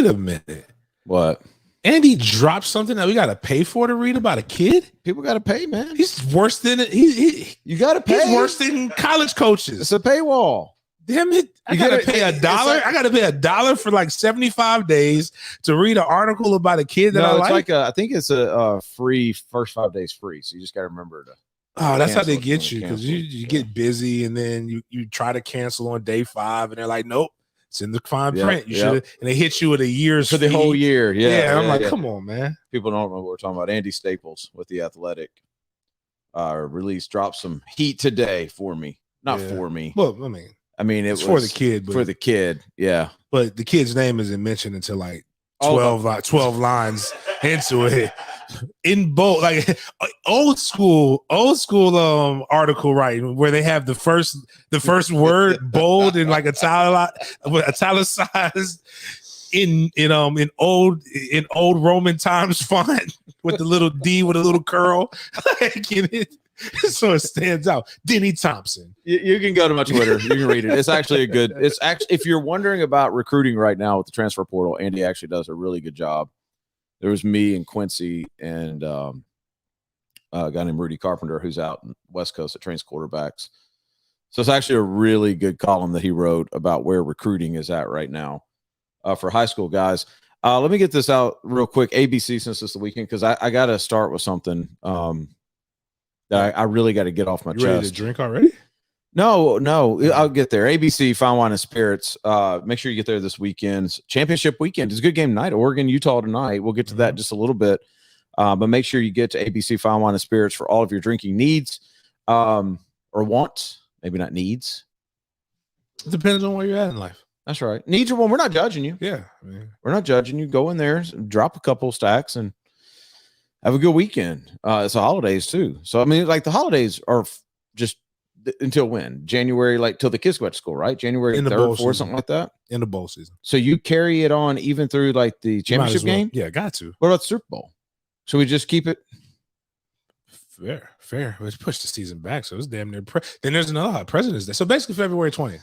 a minute. What? Andy dropped something that we got to pay for to read about a kid? People got to pay, man. He's worse than you got to pay. He's worse than college coaches. It's a paywall. Damn it. I got to pay $1. I got to pay $1 for like 75 days to read an article about a kid that I like. I think it's a free first 5 days free. So you just got to remember to. Oh, that's how they get you, because you get busy and then you try to cancel on day 5 and they're like, nope, it's in the fine print. You should, and they hit you with a year's for the whole year. Yeah. I'm like, come on, man. People don't know what we're talking about. Andy Staples with the Athletic release dropped some heat today for me, not for me. Well, I mean, it's for the kid, for the kid. Yeah, but the kid's name isn't mentioned until like 12 lines into it. In bold, like old school article writing where they have the first word bold and like italicized in old Roman times font with the little D with a little curl, so it stands out. Denny Thompson. You can go to my Twitter. You can read it. It's actually if you're wondering about recruiting right now with the transfer portal, Andy actually does a really good job. There was me and Quincy and a guy named Rudy Carpenter, who's out in West Coast that trains quarterbacks. So it's actually a really good column that he wrote about where recruiting is at right now for high school guys. Let me get this out real quick. ABC, since it's the weekend, because I got to start with something that I really got to get off my chest. Ready to drink already? No, I'll get there. ABC, Fine Wine and Spirits. Make sure you get there this weekend. Championship weekend. It's a good game tonight. Oregon, Utah tonight. We'll get to that in just a little bit. But make sure you get to ABC Fine Wine and Spirits for all of your drinking needs or wants. Maybe not needs. It depends on where you're at in life. That's right. Needs are one. We're not judging you. Yeah. We're not judging you. Go in there, drop a couple stacks, and have a good weekend. It's the holidays, too. So, I mean, like the holidays are just until when? January, like till the kids go to school, right? January 3rd, 4th, something like that. In the bowl season. So you carry it on even through like the championship game? Yeah, got to. What about the Super Bowl? Should we just keep it? Fair. Let's push the season back. So it's damn near. Then there's another President's Day. So basically February 20th.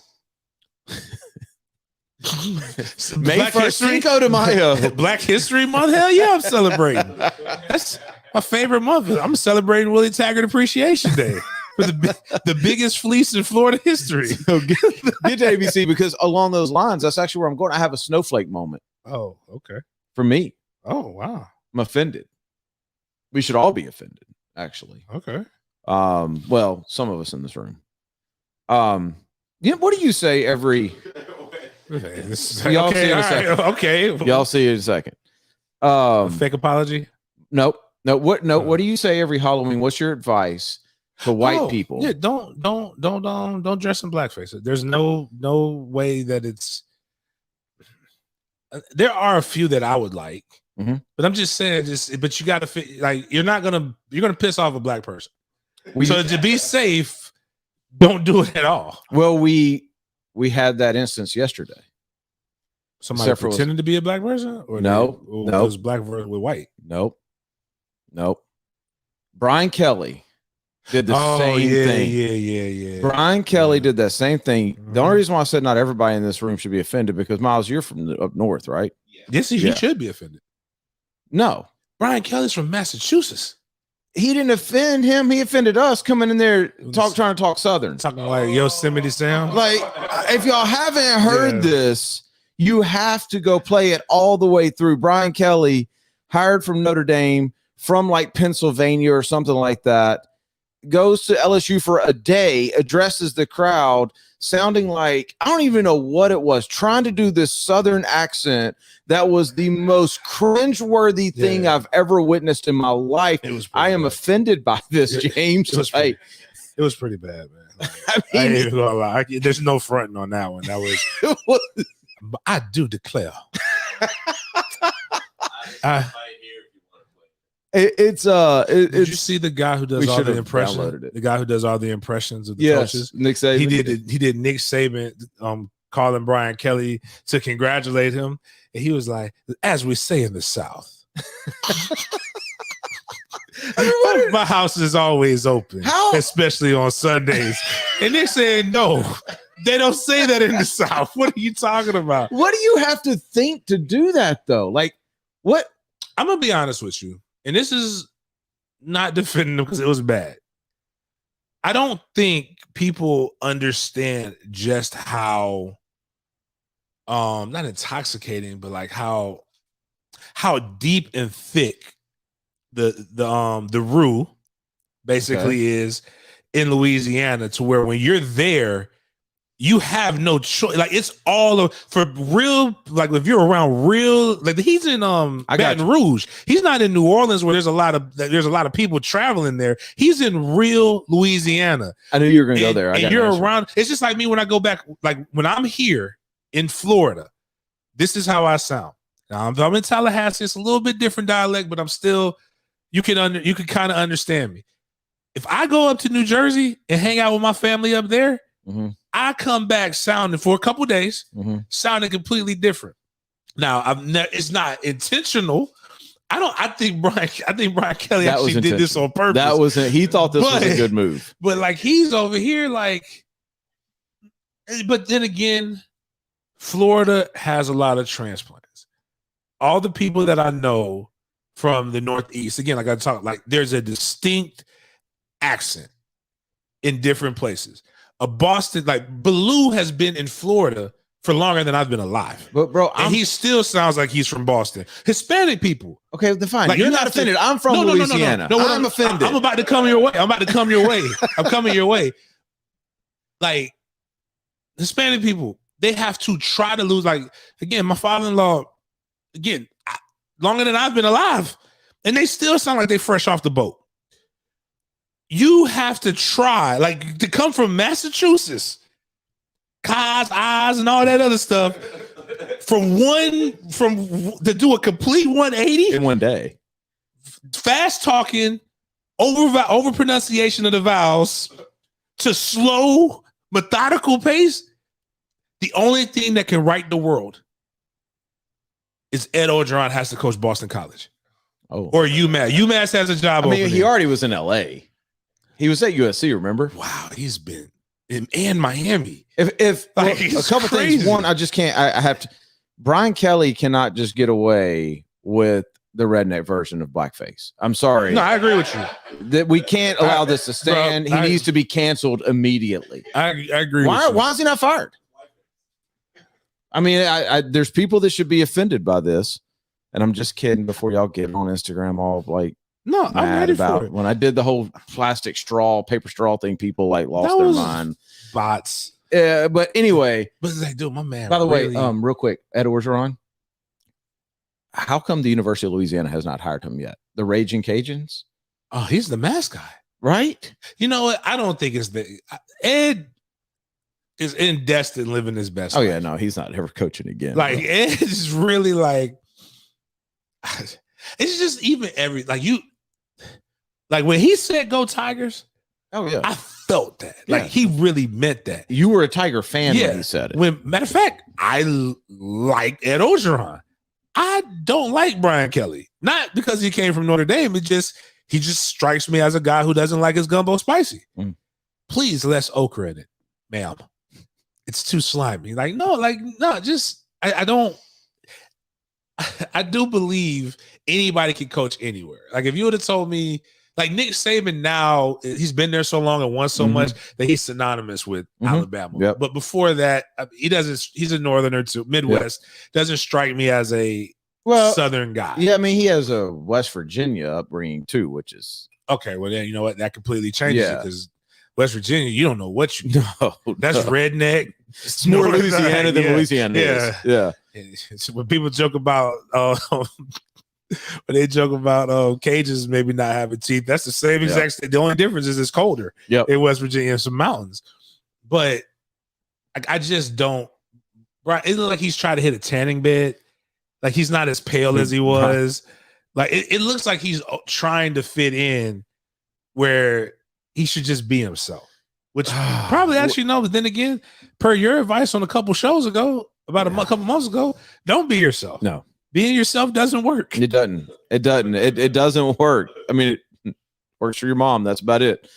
May 1st, Cinco de Mayo. Black History Month? Hell yeah, I'm celebrating. That's my favorite month. I'm celebrating Willie Taggart Appreciation Day. For the biggest fleece in Florida history. So get to ABC, because along those lines, that's actually where I'm going. I have a snowflake moment. Oh, okay. For me. Oh, wow. I'm offended. We should all be offended, actually. Okay. Well, some of us in this room. What do you say every y'all see in a second. Okay. Y'all see in a second. Fake apology? Nope. What do you say every Halloween? What's your advice to white people? Yeah, don't dress in blackface. There's no way that it's. There are a few that I would like, but I'm just saying, but you got to fit. Like you're gonna piss off a black person. So to be safe, don't do it at all. Well, we had that instance yesterday. Somebody pretending to be a black person, or no, it was black versus with white. Nope. Brian Kelly did the same thing. Yeah. Brian Kelly did that same thing. The only reason why I said not everybody in this room should be offended, because Miles, you're from up north, right? Yes, he should be offended. No, Brian Kelly's from Massachusetts. He didn't offend him. He offended us coming in there trying to talk Southern, talking like Yosemite Sound. Like, if y'all haven't heard this, you have to go play it all the way through. Brian Kelly, hired from Notre Dame, from like Pennsylvania or something like that, goes to LSU for a day, addresses the crowd, sounding like, I don't even know what it was, trying to do this Southern accent that was the most cringeworthy thing I've ever witnessed in my life. I am offended by this, James. It was pretty bad, man. Like, I ain't even gonna lie. There's no fronting on that one. That was. But I do declare. Did you see the guy who does all the impressions? The guy who does all the impressions of the coaches, Nick Saban. He did Nick Saban calling Brian Kelly to congratulate him, and he was like, "As we say in the South, my house is always open, especially on Sundays." And they're saying, "No, They don't say that in the South. What are you talking about? What do you have to think to do that though? Like, what? I'm gonna be honest with you, and this is not defending them because it was bad. I don't think people understand just how, not intoxicating, but like how deep and thick the roux basically is in Louisiana, to where when you're there, you have no choice. Like, it's all for real. Like, if you're around real, like he's in Baton Rouge. He's not in New Orleans where there's a lot of people traveling there. He's in real Louisiana. I knew you were going to go there. And you're around. It's just like me when I go back. Like when I'm here in Florida, this is how I sound. Now I'm in Tallahassee. It's a little bit different dialect, but I'm still. You can kind of understand me. If I go up to New Jersey and hang out with my family up there, I come back sounding for a couple days, sounding completely different. Now, it's not intentional. I think Brian Kelly actually did this on purpose. He thought this was a good move. But like, he's over here like, but then again, Florida has a lot of transplants. All the people that I know from the Northeast, again, like I talk, like there's a distinct accent in different places. A Boston, like Baloo has been in Florida for longer than I've been alive. But bro, he still sounds like he's from Boston. Hispanic people. Okay, fine. Like, you're not offended. I'm from Louisiana. No, I'm offended. I'm about to come your way. I'm coming your way. Like, Hispanic people, they have to try to lose. Like, again, my father-in-law, longer than I've been alive, and they still sound like they fresh off the boat. You have to try, like, to come from Massachusetts, cars, eyes, and all that other stuff, to do a complete 180 in one day. Fast talking, over pronunciation of the vowels, to slow, methodical pace. The only thing that can right the world is Ed Orgeron has to coach Boston College. Oh, or UMass. UMass has a job. I mean, he already was in LA. He was at USC, remember? Wow, he's been in Miami. If like, a couple things. One, I just can't. I have to. Brian Kelly cannot just get away with the redneck version of blackface. I'm sorry. No, I agree with you. That we can't allow this to stand. He needs to be canceled immediately. I agree. Why is he not fired? I mean, there's people that should be offended by this, and I'm just kidding. Before y'all get on Instagram, all like. No, I'm ready for it. When I did the whole paper straw thing, people like lost their mind. Bots. But anyway. But like, dude, my man. By the way, real quick, Ed Orgeron. How come the University of Louisiana has not hired him yet? The Raging Cajuns? Oh, he's the mascot. Right? You know what? I don't think it's Ed is destined living his best life. Yeah, no, he's not ever coaching again. Like, Ed is really like, it's just even like when he said "Go Tigers," oh yeah, I felt that. Like, he really meant that. You were a Tiger fan when he said it. Matter of fact, I like Ed Orgeron. I don't like Brian Kelly, not because he came from Notre Dame. He just strikes me as a guy who doesn't like his gumbo spicy. Please, less okra in it, ma'am. It's too slimy. Like, no, just I don't. I do believe anybody can coach anywhere. Like, if you would have told me, like, Nick Saban now, he's been there so long and won so much that he's synonymous with Alabama. Yep. But before that, he's a Northerner too, Midwest. Doesn't strike me as a Southern guy. Yeah, I mean, he has a West Virginia upbringing too, which is okay. Well, then you know what? That completely changes it, because West Virginia, you don't know what you know. That's redneck. It's more Louisiana than Louisiana is. Yeah. When people joke about cages maybe not having teeth, that's the same exact thing. The only difference is it's colder in West Virginia and some mountains. But I just don't. Right, it looks like he's trying to hit a tanning bed. Like, he's not as pale as he was. Like, it looks like he's trying to fit in where he should just be himself, which probably actually no. But then again, per your advice on a couple shows ago, about a couple months ago, don't be yourself. No, being yourself doesn't work. It doesn't. It doesn't work. I mean, it works for your mom. That's about it.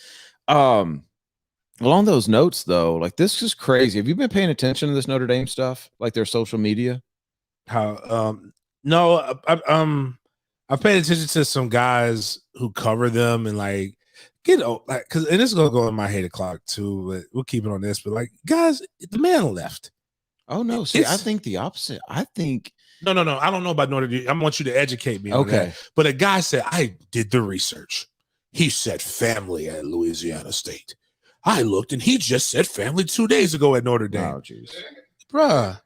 Along those notes, though, like this is crazy. Have you been paying attention to this Notre Dame stuff, like their social media? How no, I've paid attention to some guys who cover them and like like because and this is gonna go in my hate o'clock too, but we'll keep it on this. But like guys, the man left. Oh no, see, I think the opposite. I think no. I don't know about Notre Dame. I want you to educate me on okay. that. But a guy said, I did the research. He said family at Louisiana State. I looked and he just said family 2 days ago at Notre Dame. Oh, jeez. Bruh,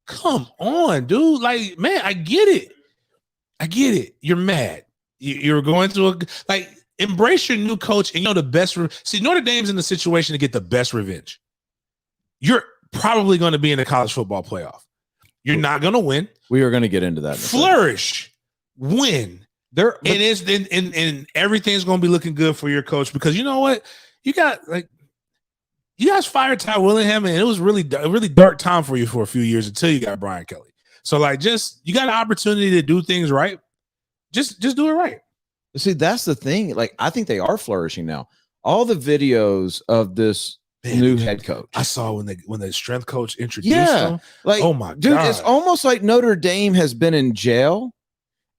come on, dude. Like, man, I get it. You're mad. You're going to like embrace your new coach and the best. See, Notre Dame's in the situation to get the best revenge. You're probably going to be in the college football playoff. You're not going to win. We are going to get into that. Flourish, win. And everything's going to be looking good for your coach because you know what? You got you guys fired Ty Willingham and it was really a really dark time for you for a few years until you got Brian Kelly. So like you got an opportunity to do things right. Just do it right. See, that's the thing. Like, I think they are flourishing now. All the videos of this new head coach. I saw when the strength coach introduced him. Like, oh my dude, God. It's almost like Notre Dame has been in jail.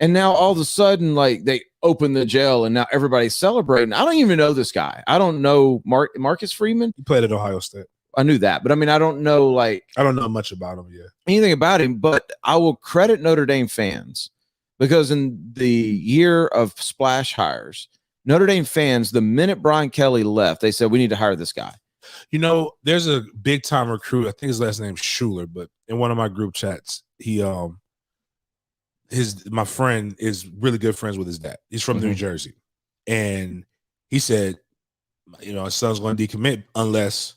And now all of a sudden, like they open the jail and now everybody's celebrating. I don't even know this guy. I don't know Marcus Freeman. He played at Ohio State. I knew that, but I mean, I don't know I don't know much about him yet. Anything about him, but I will credit Notre Dame fans because in the year of splash hires, Notre Dame fans, the minute Brian Kelly left, they said, we need to hire this guy. There's a big time recruit. I think his last name's Schuler, but in one of my group chats, my friend is really good friends with his dad. He's from New Jersey. And he said, his son's going to decommit unless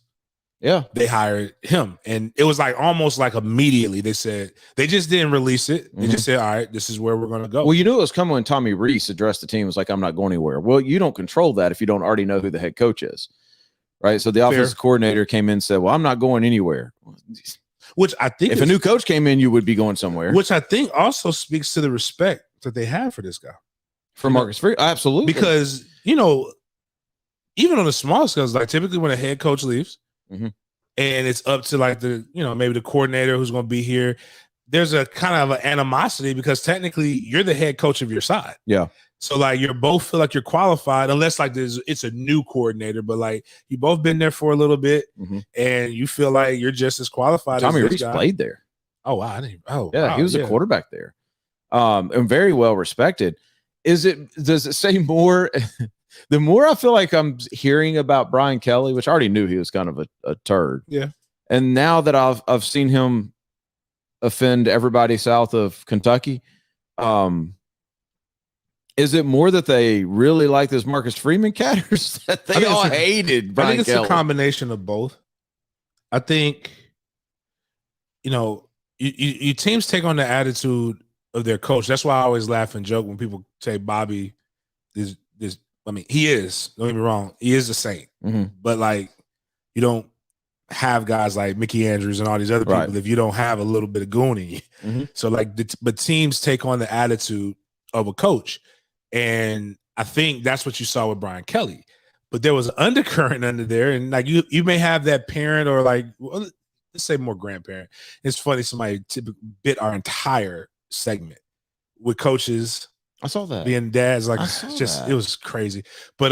they hired him. And it was like almost like immediately they said, they just didn't release it. They just said, all right, this is where we're going to go. Well, it was coming when Tommy Rees addressed the team. It was like, I'm not going anywhere. Well, you don't control that if you don't already know who the head coach is. Right. So the offensive coordinator came in and said, well, I'm not going anywhere. Which I think if a new coach came in, you would be going somewhere. Which I think also speaks to the respect that they have for this guy. For Marcus Freeman. Absolutely. Because, even on the small scales, like typically when a head coach leaves and it's up to like maybe the coordinator who's going to be here, there's a kind of an animosity because technically you're the head coach of your side. Yeah. So like you both feel like you're qualified unless like it's a new coordinator, but like you both been there for a little bit and you feel like you're just as qualified. Tommy as Rees played there. Oh wow! He was a quarterback there, and very well respected. Does it say more? The more I feel like I'm hearing about Brian Kelly, which I already knew he was kind of a turd. Yeah. And now that I've seen him offend everybody south of Kentucky, is it more that they really like this Marcus Freeman cat or that they all hated Brian Kelly? I think it's a combination of both. I think, you teams take on the attitude of their coach. That's why I always laugh and joke when people say Bobby is this. I mean, he is. Don't get me wrong. He is a saint. But like, you don't have guys like Mickey Andrews and all these other people if you don't have a little bit of goon in you. So like, but teams take on the attitude of a coach. And I think that's what you saw with Brian Kelly. But there was an undercurrent under there. And like you may have that parent or like, well, let's say more grandparent. It's funny, somebody bit our entire segment with coaches. I saw that. Being dads, like it was crazy. But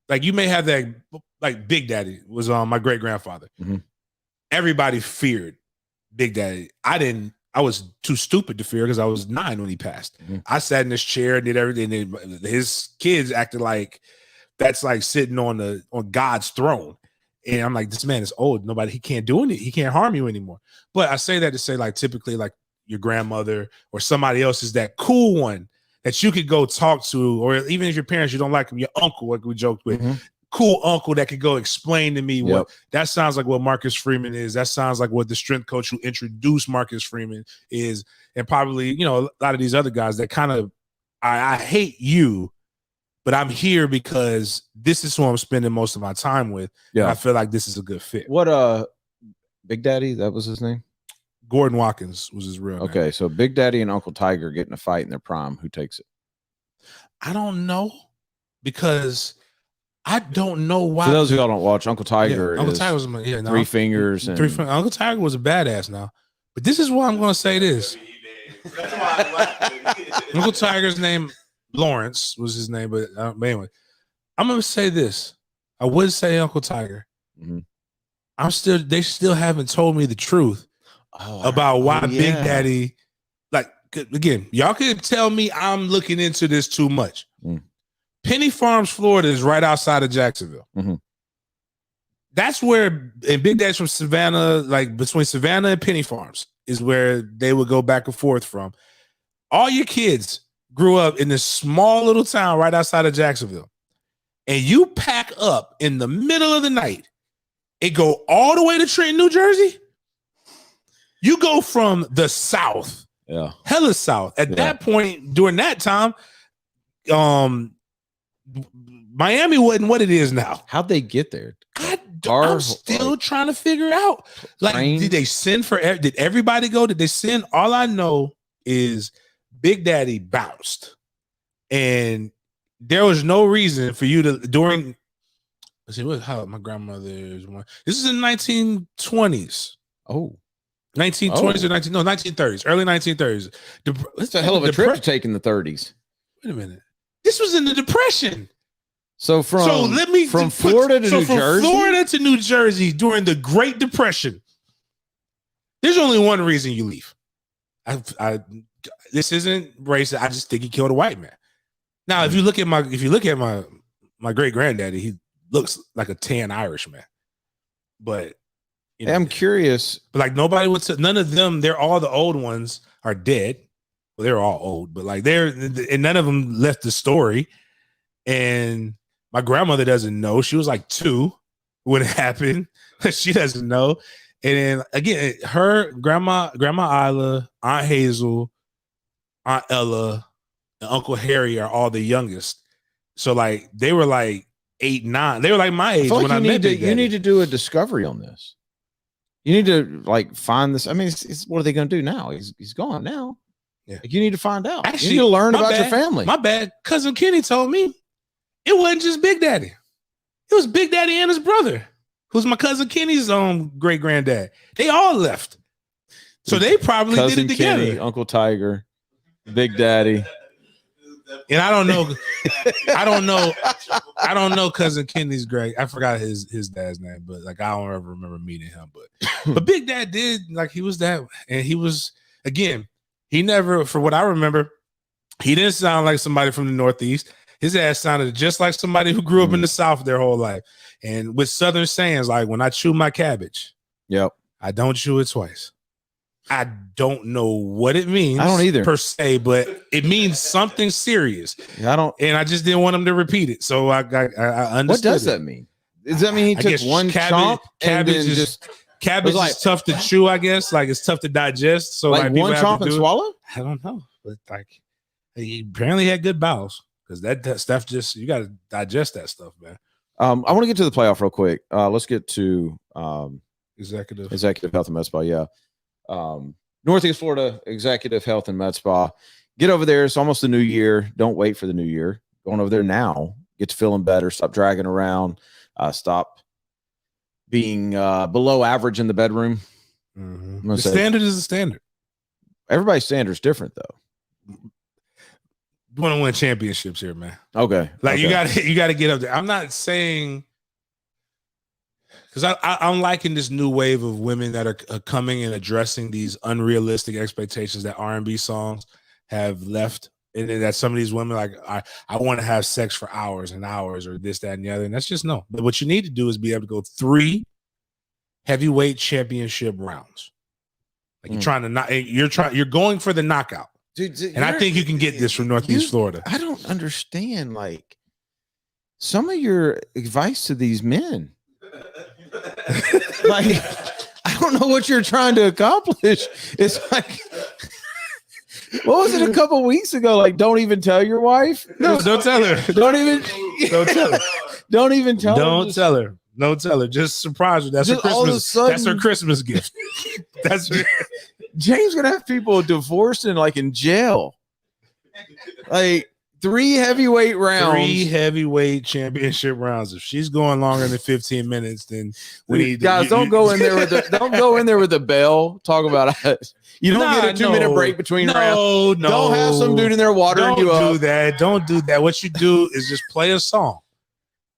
like you may have that, like Big Daddy was my great grandfather. Everybody feared Big Daddy. I was too stupid to fear because I was 9 when he passed. I sat in this chair and did everything. And his kids acted like that's like sitting on God's throne. And I'm like, this man is old. He can't do anything. He can't harm you anymore. But I say that to say like typically like your grandmother or somebody else is that cool one that you could go talk to, or even if your parents, you don't like him, your uncle, like we joked with, cool uncle that could go explain to me what that sounds like what Marcus Freeman is. That sounds like what the strength coach who introduced Marcus Freeman is. And probably, a lot of these other guys that kind of, I hate you, but I'm here because this is who I'm spending most of my time with. Yeah. I feel like this is a good fit. What, Big Daddy, that was his name? Gordon Watkins was his real name. Okay, so Big Daddy and Uncle Tiger get in a fight in their prime. Who takes it? I don't know, because I don't know why. For those who don't watch, Uncle Tiger Uncle is Tiger was three fingers. And Uncle Tiger was a badass now. But this is why I'm going to say this. Uncle Tiger's name, Lawrence was his name. But anyway, I'm going to say this. I would say Uncle Tiger. Mm-hmm. They still haven't told me the truth about why Big Daddy, like, again, y'all can tell me I'm looking into this too much. Penny Farms, Florida is right outside of Jacksonville. Mm-hmm. That's where, and Big Daddy's from Savannah, like between Savannah and Penny Farms is where they would go back and forth from. All your kids grew up in this small little town right outside of Jacksonville. And you pack up in the middle of the night and go all the way to Trenton, New Jersey. You go from the South, hella South. At that point, during that time, Miami wasn't what it is now. How'd they get there? I'm still trying to figure out. Like, did they send did everybody go? Did they send? All I know is Big Daddy bounced. And there was no reason for you to, during, let's see, how my grandmother's one. This is in the 1920s. 1920s or 1930s, early 1930s. It's a hell of a trip to take in the 30s. Wait a minute. This was in the Depression. From Florida to New Jersey? Florida to New Jersey during the Great Depression. There's only one reason you leave. This isn't racist. I just think he killed a white man. Now, if you look at my great granddaddy, he looks like a tan Irish man. But you know, I'm curious. But like nobody would say, none of them, they're all the old ones are dead. Well, they're all old, but like and none of them left the story. And my grandmother doesn't know. She was like 2 when it happened. She doesn't know. And then again, her Grandma Isla, Aunt Hazel, Aunt Ella, and Uncle Harry are all the youngest. So like they were like 8, 9. They were like my age when I met Big Daddy. You need to do a discovery on this. You need to like find this. I mean, what are they going to do now? He's gone now. Yeah. Like, you need to find out. Actually, you need to learn about your family. My bad. Cousin Kenny told me it wasn't just Big Daddy. It was Big Daddy and his brother, who's my cousin Kenny's great granddad. They all left. So they probably cousin did it together. Kenny, Uncle Tiger, Big Daddy. And I don't know cousin Kenny's great. I forgot his dad's name, but like I don't ever remember meeting him. But Big Dad did, like he was that, and he was, again, he never, for what I remember, he didn't sound like somebody from the Northeast. His ass sounded just like somebody who grew up in the South their whole life. And with Southern sayings like, when I chew my cabbage, I don't chew it twice. I don't know what it means. I don't either per se, but it means something serious. And I just didn't want him to repeat it. So I understood. What does that mean? Does that mean he took one chomp? Cabbage is tough to chew, I guess. Like it's tough to digest. So like one chomp and swallow? I don't know. But like he apparently had good bowels because that stuff just, you got to digest that stuff, man. I want to get to the playoff real quick. Let's get to Executive Health and Med Spa. Yeah. Northeast Florida Executive Health and Med Spa. Get over there. It's almost the new year. Don't wait for the new year. Going over there now. Get to feeling better. Stop dragging around. Stop being below average in the bedroom. Mm-hmm. The standard is the standard. Everybody's standard is different, though. You want to win championships here, man. Okay. Like you got to get up there. I'm not saying, because I'm liking this new wave of women that are coming and addressing these unrealistic expectations that R&B songs have left. And that some of these women, like, I want to have sex for hours and hours or this, that, and the other. And that's just no. But what you need to do is be able to go 3 heavyweight championship rounds. Like you're going for the knockout. Dude, and I think you can get this from Northeast Florida. I don't understand, like, some of your advice to these men. Like, I don't know what you're trying to accomplish. It's like, what was it a couple weeks ago? Like, don't even tell your wife. No, don't tell her. Don't tell her. Don't even tell her. Don't tell her. Don't tell her. Just surprise her. That's her Christmas. That's her Christmas gift. That's her. James gonna have people divorced and like in jail. Like, 3 heavyweight rounds. 3 heavyweight championship rounds. If she's going longer than 15 minutes, then we need guys. Don't go in there with the bell. Talk about it. You don't get a 2-minute break between rounds. No, don't have some dude in there watering you up. Don't do that. What you do is just play a song,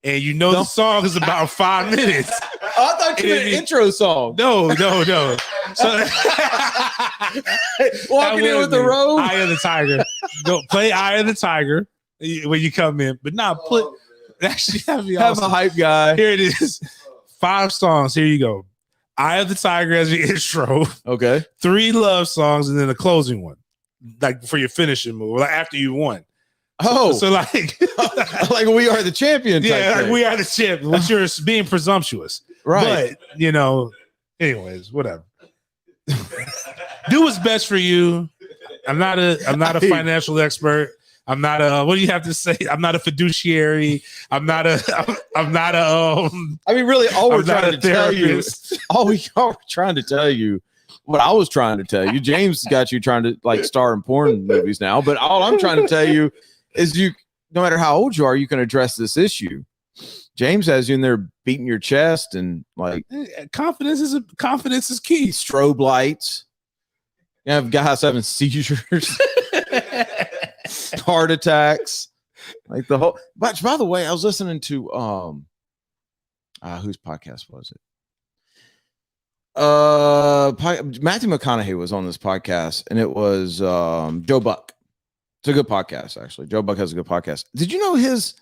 and the song is about 5 minutes. I thought you meant an intro song. No. So walking in with the robe. Eye of the Tiger. Go play Eye of the Tiger when you come in, but actually that'd be awesome. Have a hype guy. Here it is. 5 songs. Here you go. Eye of the Tiger as your intro. Okay. 3 love songs and then a closing one, like for your finishing move, like after you won. So like we are the champion. Yeah, like we are the champion. Which you're being presumptuous, right? But anyways, whatever. Do what's best for you. I'm not a financial expert. I'm not a. What do you have to say? I'm not a fiduciary. I'm not a. I mean, really, all we're trying to tell you. All we're trying to tell you. What I was trying to tell you, James got you trying to star in porn movies now. But all I'm trying to tell you is no matter how old you are, you can address this issue. James has you in there beating your chest and confidence is key. Strobe lights. You have guys having seizures, heart attacks, like the whole. But by the way, I was listening to whose podcast was it? Matthew McConaughey was on this podcast, and it was Joe Buck. It's a good podcast, actually. Joe Buck has a good podcast. Did you know his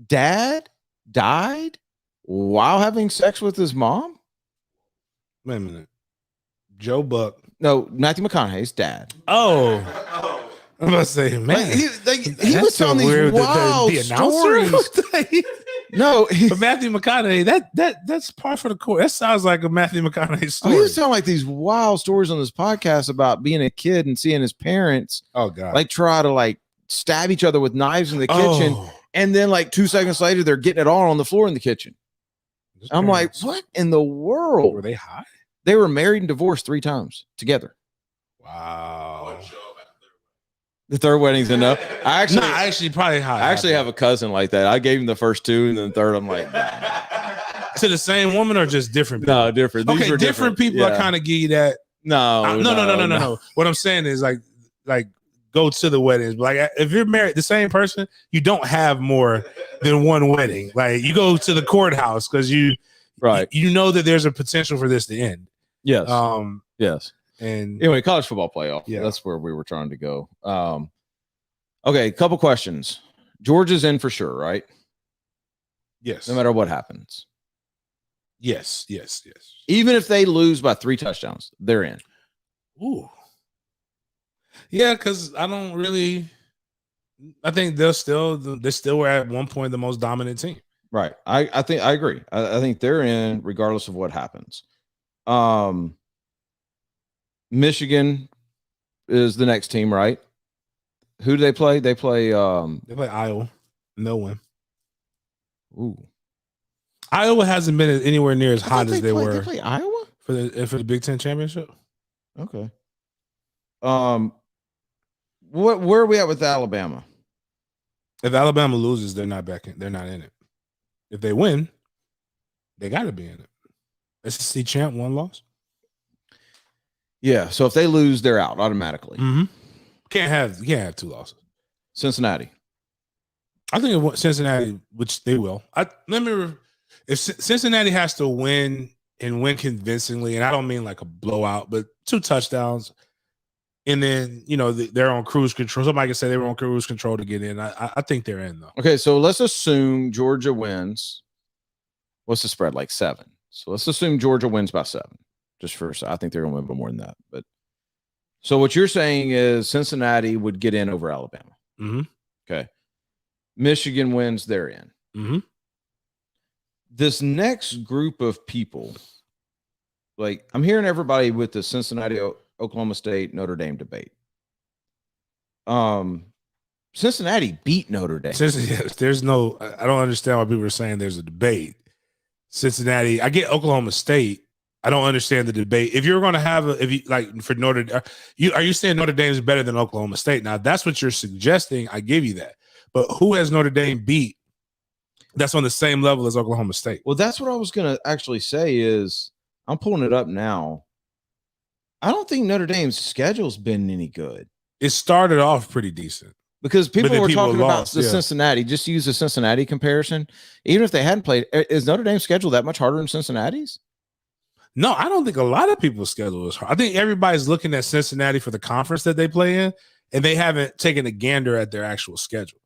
dad died while having sex with his mom? Wait a minute. Joe Buck. No, Matthew McConaughey's dad. Oh. I'm about to say, man. He was telling these wild stories. No, but Matthew McConaughey, that's par for the course. That sounds like a Matthew McConaughey story. He was telling these wild stories on this podcast about being a kid and seeing his parents try to stab each other with knives in the kitchen, and then 2 seconds later they're getting it on the floor in the kitchen. I'm like, what in the world? Were they high? They were married and divorced 3 times together. Wow. The third wedding's enough. I actually probably high. I actually have a cousin like that. I gave him the first 2, and then the third, I'm like, to the same woman or just different people? No, different. These were different people. Yeah. I kind of give you that. No. What I'm saying is go to the weddings. But if you're married, the same person, you don't have more than one wedding. You go to the courthouse because you know that there's a potential for this to end. Yes. Yes. And anyway, college football playoff. Yeah, that's where we were trying to go. Okay, couple questions. Georgia's in for sure, right? Yes. No matter what happens. Yes. Even if they lose by 3 touchdowns, they're in. Ooh. Yeah, because I think they still were at one point the most dominant team. Right. I agree. I think they're in regardless of what happens. Michigan is the next team, right? Who do they play? They play Iowa. No win. Ooh. Iowa hasn't been anywhere near as hot as they were. They play Iowa for the Big Ten championship. Okay. Where are we at with Alabama? If Alabama loses, they're not back in. They're not in it. If they win, they got to be in it. SEC champ, 1 loss. Yeah. So if they lose, they're out automatically. Mm-hmm. Can't have 2 losses. Cincinnati. I think Cincinnati, which they will. If Cincinnati has to win and win convincingly, and I don't mean a blowout, but 2 touchdowns, and then they're on cruise control. Somebody can say they were on cruise control to get in. I think they're in though. Okay, so let's assume Georgia wins. What's the spread? 7. So let's assume Georgia wins by 7. Just first, I think they're going to win by more than that. But so what you're saying is Cincinnati would get in over Alabama. Mm-hmm. Okay. Michigan wins, they're in. Mm-hmm. This next group of people, I'm hearing everybody with the Cincinnati, Oklahoma State, Notre Dame debate. Cincinnati beat Notre Dame. There's no. I don't understand why people are saying there's a debate. Cincinnati. I get Oklahoma State. I don't understand the debate. If you're going to have for Notre, are you saying Notre Dame is better than Oklahoma State? Now that's what you're suggesting. I give you that, But who has Notre Dame beat that's on the same level as Oklahoma State? Well, that's what I was going to actually say is I'm pulling it up now. I don't think Notre Dame's schedule's been any good. It started off pretty decent. Because people were talking lost, about the Cincinnati, just to use the Cincinnati comparison. Even if they hadn't played, is Notre Dame's schedule that much harder than Cincinnati's? No, I don't think a lot of people's schedule is hard. I think everybody's looking at Cincinnati for the conference that they play in, and they haven't taken a gander at their actual schedule.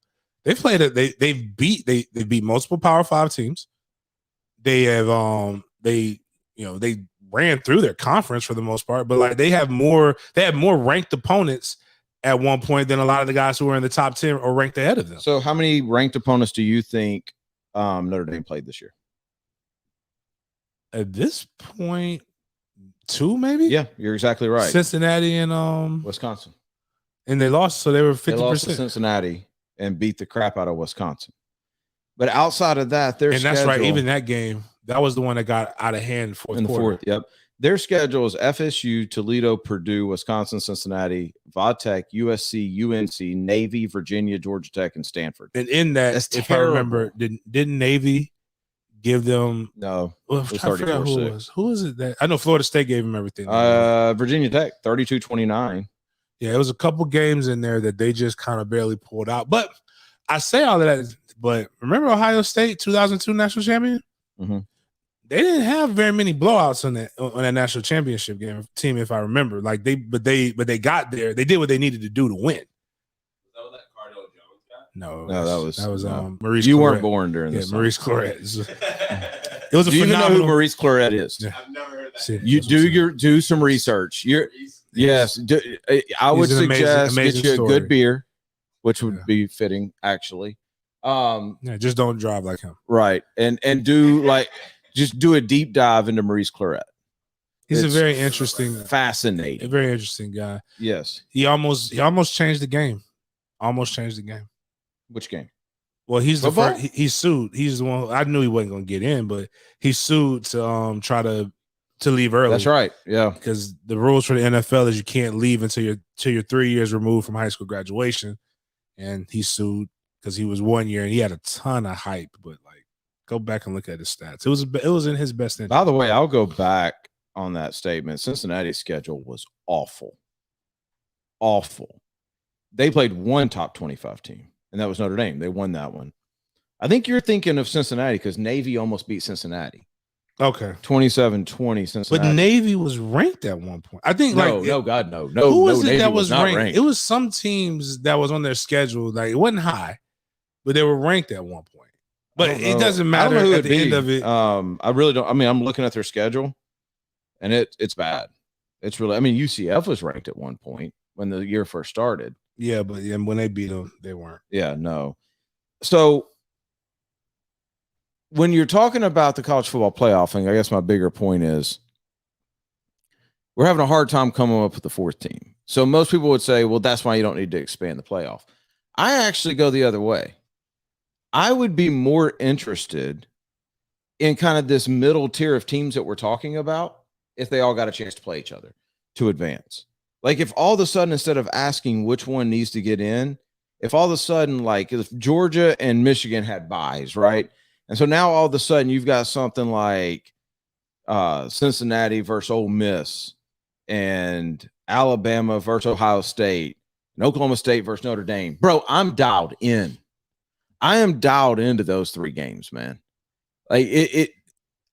They played it. They beat multiple Power 5 teams. They have they ran through their conference for the most part, but like they had more ranked opponents at one point than a lot of the guys who were in the top 10 or ranked ahead of them. So how many ranked opponents do you think Notre Dame played this year? At this point, 2 maybe? Yeah, you're exactly right. Cincinnati and Wisconsin. And they lost, so they were 50%. They lost to Cincinnati and beat the crap out of Wisconsin. But outside of that, that's right. Even that game, that was the one that got out of hand in the fourth. Yep. Their schedule is FSU, Toledo, Purdue, Wisconsin, Cincinnati, Vatech, USC, UNC, Navy, Virginia, Georgia Tech, and Stanford. And in that, that's if terrible. I remember, didn't Navy give them? No. Well, I forgot who it was. Who was it that? I know Florida State gave them everything. Virginia Tech, 32-29. Yeah, it was a couple games in there that they just kind of barely pulled out. But I say all of that, but remember Ohio State, 2002 national champion? Mm-hmm. They didn't have very many blowouts on that national championship game team, if I remember. Like they got there. They did what they needed to do to win. Was that Cardell Jones guy? No, that was Maurice. You Claret. weren't born during this. Maurice Claret. It was a do you even know phenomenal. who Maurice Claret is? Yeah. I've never heard that. See, You do some research. Yes. I would suggest amazing get you a story. good beer, which would be fitting actually. Just don't drive like him. Right, and do just do a deep dive into Maurice Claret. He's a very interesting, fascinating, a very interesting guy. Yes, he almost changed the game. Almost changed the game. Which game? Well, he's Football? the first. He sued. He's the one. I knew he wasn't going to get in, but he sued to try to leave early. That's right. Yeah, because the rules for the NFL is you can't leave until you're 3 years removed from high school graduation, and he sued because he was 1 year and he had a ton of hype. But like, go back and look at his stats. It was in his best interest. By the way, I'll go back on that statement. Cincinnati's schedule was awful. Awful. They played one top 25 team, and that was Notre Dame. They won that one. I think you're thinking of Cincinnati because Navy almost beat Cincinnati. Okay. 27-20 Cincinnati. But Navy was ranked at one point. I think no. Who was it Navy that was ranked? ranked? It was some teams that was on their schedule. Like it wasn't high, but they were ranked at one point. But it doesn't matter at the end of it. I really don't. I mean, I'm looking at their schedule, and it's bad. It's really. I mean, UCF was ranked at one point when the year first started. Yeah, but when they beat them, they weren't. Yeah, no. So when you're talking about the college football playoff thing, I guess my bigger point is we're having a hard time coming up with the fourth team. So most people would say, well, that's why you don't need to expand the playoff. I actually go the other way. I would be more interested in kind of this middle tier of teams that we're talking about if they all got a chance to play each other to advance. Like if all of a sudden, instead of asking which one needs to get in, if all of a sudden, like if Georgia and Michigan had byes, right? And so now all of a sudden you've got something like Cincinnati versus Ole Miss and Alabama versus Ohio State and Oklahoma State versus Notre Dame. Bro, I'm dialed in. I am dialed into those three games, man. Like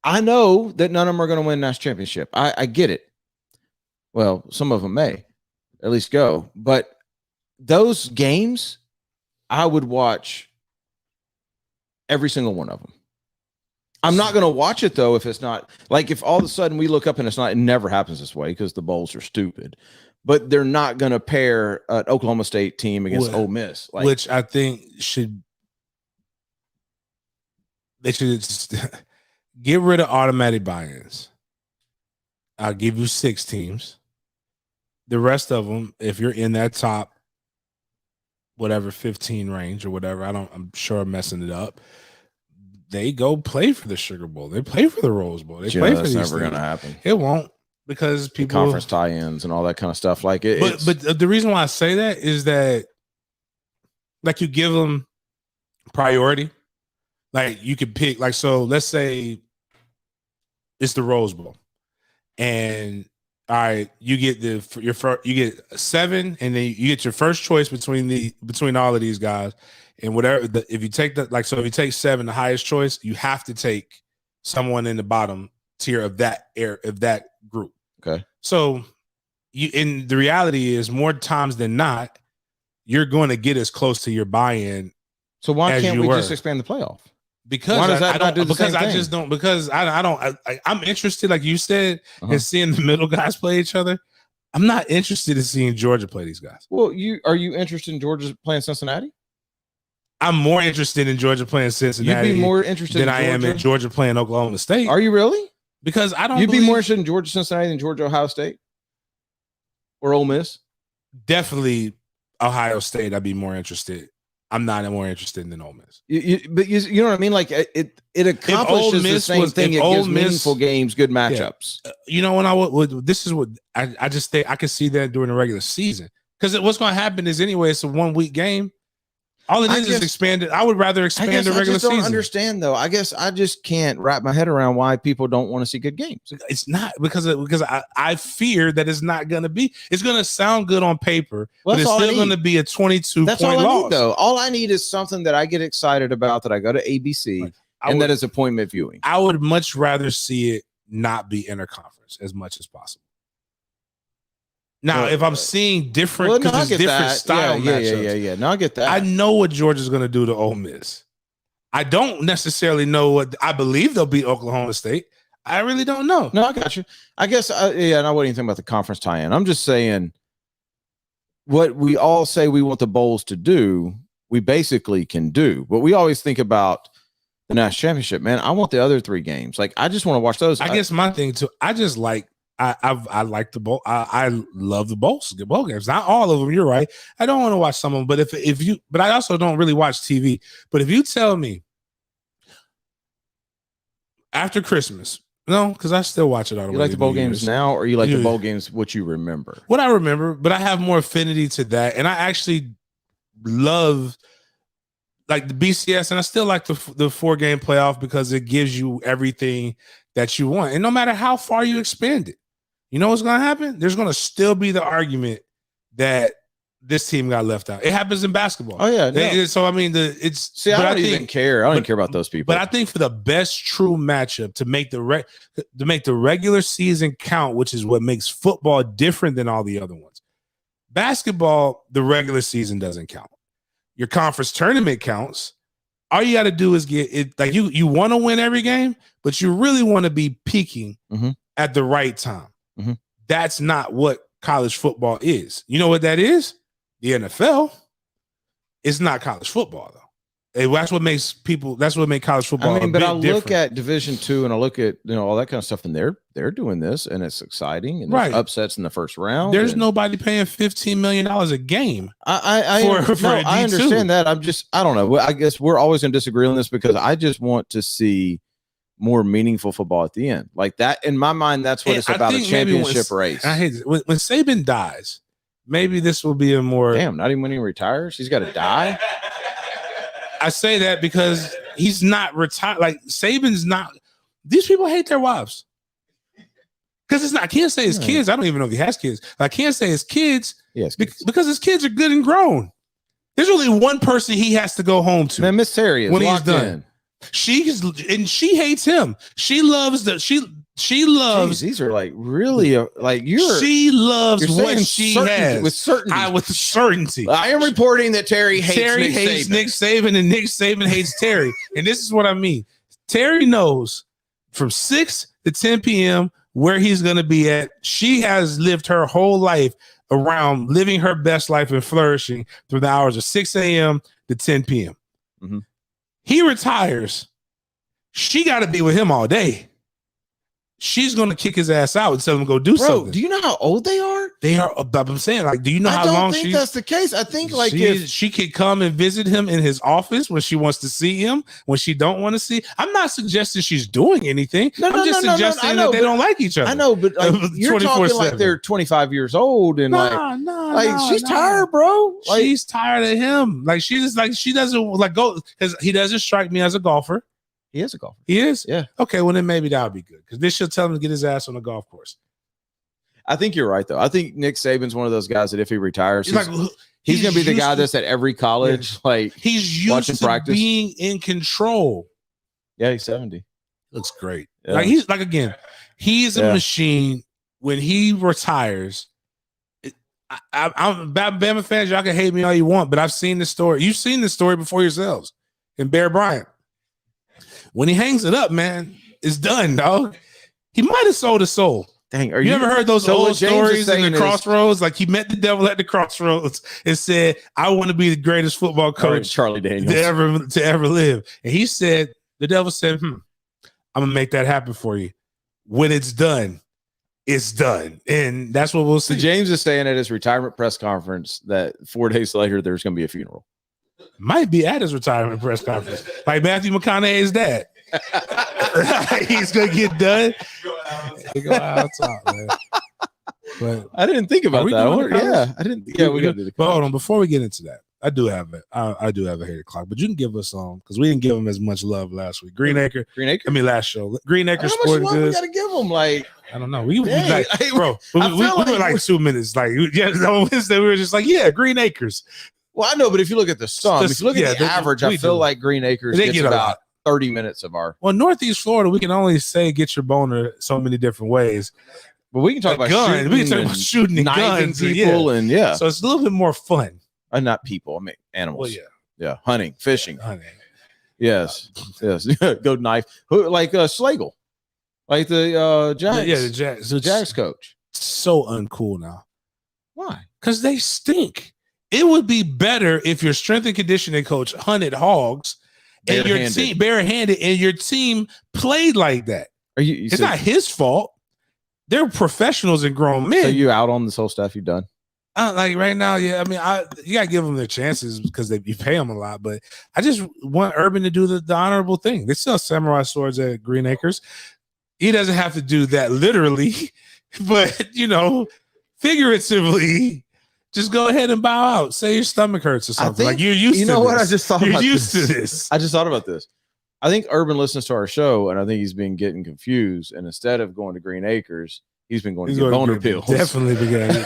I know that none of them are going to win a national championship. I get it. Well, some of them may at least go, but those games, I would watch every single one of them. I'm not going to watch it though if it's not like if all of a sudden we look up and it's not. It never happens this way because the bowls are stupid. But they're not going to pair an Oklahoma State team against Ole Miss, which I think they should just get rid of automatic buy-ins. I'll give you 6 teams. The rest of them, if you're in that top, whatever 15 range or whatever, I'm sure I'm messing it up. They go play for the Sugar Bowl. They play for the Rose Bowl. They play for these things. Never going to happen. It won't because people conference tie-ins and all that kind of stuff. Like it. But the reason why I say that is that, like, you give them priority. Like you could pick, like, so let's say it's the Rose Bowl, and all right, you get you get 7, and then you get your first choice between all of these guys, and whatever. If you take if you take 7, the highest choice, you have to take someone in the bottom tier of that group. Okay. So the reality is, more times than not, you're going to get as close to your buy-in. So why can't we just expand the playoff? Because why does that not do the same thing? I just don't, because I'm interested, like you said, in seeing the middle guys play each other. I'm not interested in seeing Georgia play these guys. Well, are you interested in Georgia playing Cincinnati? I'm more interested in Georgia playing Cincinnati. You'd be more interested than I am in Georgia playing Oklahoma State. Are you really? Because I don't. You'd be more interested in Georgia Cincinnati than Georgia Ohio State or Ole Miss? Definitely Ohio State. I'd be more interested. I'm not more interested than Ole Miss. But you know what I mean? Like it accomplishes the same thing. It gives meaningful games, good matchups. Yeah. You know, when this is what I just think I could see that during the regular season, because what's going to happen is anyway, it's a 1-week game. All it is expanded. I would rather expand the regular season. I don't understand, though. I guess I just can't wrap my head around why people don't want to see good games. It's not because I fear that it's not going to be. It's going to sound good on paper, but it's still going to be a 22-point loss. That's all I need, though. All I need is something that I get excited about, that I go to ABC, that is appointment viewing. I would much rather see it not be interconference as much as possible. Now, if I'm seeing different, because it's different style matchups. Yeah. No, I get that. I know what Georgia's going to do to Ole Miss. I don't necessarily know what I believe they'll beat Oklahoma State. I really don't know. No, I got you. I guess, and I wasn't even thinking about the conference tie-in. I'm just saying what we all say we want the bowls to do, we basically can do. But we always think about the national championship, man. I want the other 3 games. Like, I just want to watch those. I guess my thing too, I just like, I like the bowl. I love the bowl games. Not all of them. You're right. I don't want to watch some of them, but but I also don't really watch TV. But if you tell me after Christmas, no, because I still watch it all the way. You like the bowl games now, or you like the bowl games what you remember? What I remember, but I have more affinity to that, and I actually love like the BCS, and I still like the 4-game playoff because it gives you everything that you want, and no matter how far you expand it. You know what's going to happen? There's going to still be the argument that this team got left out. It happens in basketball. Oh yeah. So I mean, I don't even care. I don't even care about those people. But I think for the best true matchup to make the regular season count, which is what makes football different than all the other ones. Basketball, the regular season doesn't count. Your conference tournament counts. All you got to do is get it. Like you want to win every game, but you really want to be peaking at the right time. Mm-hmm. That's not what college football is. You know what that is? The NFL. It's not college football though. That's what makes college football. I mean, but I look at Division II and I look at all that kind of stuff, and they're doing this, and it's exciting, and there's upsets in the first round. There's nobody paying $15 million a game. I understand that. I don't know. I guess we're always going to disagree on this because I just want to see more meaningful football at the end. Like that, in my mind, that's what it's about, a championship race. I hate it. When Saban dies, maybe this will be a more... Damn, not even when he retires? He's got to die? I say that because he's not retired. Like, Saban's not... These people hate their wives. Because it's not... I can't say his kids. I don't even know if he has kids. I can't say his kids, because his kids are good and grown. There's only one person he has to go home to. Man, Miss Terry is when he's done. She hates him. She loves. Jeez, these are like really she loves what she has with certainty. With certainty. I am reporting that Terry hates Nick Saban, and Nick Saban hates Terry. And this is what I mean. Terry knows from 6 to 10 p.m. where he's going to be at. She has lived her whole life around living her best life and flourishing through the hours of 6 a.m. to 10 p.m. Mm-hmm. He retires. She got to be with him all day. She's going to kick his ass out and tell him to go do something. Do you know how old they are? They are. I'm saying, like, do you know how long? I don't think that's the case. I think like she could come and visit him in his office when she wants to see him, when she don't want to see. I'm not suggesting she's doing anything. I'm just suggesting that they don't like each other. I know, but like, you're talking like they're 25 years old and she's tired, bro. Like, She's tired of him. Like she doesn't like go because he doesn't strike me as a golfer. he is a golfer. He is? Yeah. Okay, well then maybe that would be good. Because this should tell him to get his ass on the golf course. I think you're right, though. I think Nick Saban's one of those guys that if he retires, he's Like, going to be the guy that's at every college. Like, he's used watching to practice. being in control. yeah, he's 70. Looks great. Yeah. Like he's like again, he's a machine. When he retires, I'm Bama fans. Y'all can hate me all you want, but I've seen the story. You've seen the story before yourselves. And Bear Bryant, when he hangs it up, man, it's done, dog. He might have sold his soul. Dang, You ever heard those old stories in the is- crossroads? Like he met the devil at the crossroads and said, "I want to be the greatest football coach Charlie Daniels. to ever live." And he said, the devil said, "I'm gonna make that happen for you. When it's done, it's done." And that's what we'll So see. James is saying at his retirement press conference that 4 days later there's going to be a funeral. Might be at his retirement press conference, like Matthew McConaughey's dad. He's gonna get done. They go out top, man. But I didn't think about we that. doing the comments? I didn't. Yeah, we got to do the. But hold on, before we get into that, I do have it. I do have a hated clock, but you can give us because we didn't give him as much love last week. Greenacre. Last show. Greenacre How much Sporting love we Goods. got to give them? Like, I don't know. We Dang, like, hey, bro. I We feel were like like 2 minutes. Like, yeah, on Wednesday we were just like, yeah, Green Acres. well, I know, but if you look at the sum, if you look at the average, I feel like Green Acres They gets get a about lot. 30 minutes of our. Well, Northeast Florida, we can only say get your boner so many different ways. But we can talk about guns. shooting, We can talk about shooting and knifing guns, people, and So it's a little bit more fun. not people. I mean animals. Well, Yeah, hunting, fishing. honey. Yes. Go knife. Who like Slagle, like the Jags. Yeah, the Jags. the Jags coach. So uncool now Why? because they stink. It would be better if your strength and conditioning coach hunted hogs and your Barehanded. team barehanded and your team played like that. Are you? It's not his fault. They're professionals and grown men. So you out on this whole stuff you've done? Like right now, yeah. I mean, you gotta give them their chances because you pay them a lot. But I just want Urban to do the honorable thing. They sell samurai swords at Green Acres. He doesn't have to do that literally, but figuratively, just go ahead and bow out. Say your stomach hurts or something. Like you're used. You to know what? this. I just thought You're about used this. to this. I just thought about this. I think Urban listens to our show, and I think he's been getting confused. And instead of going to Green Acres, he's been going to get boner pills. Definitely began.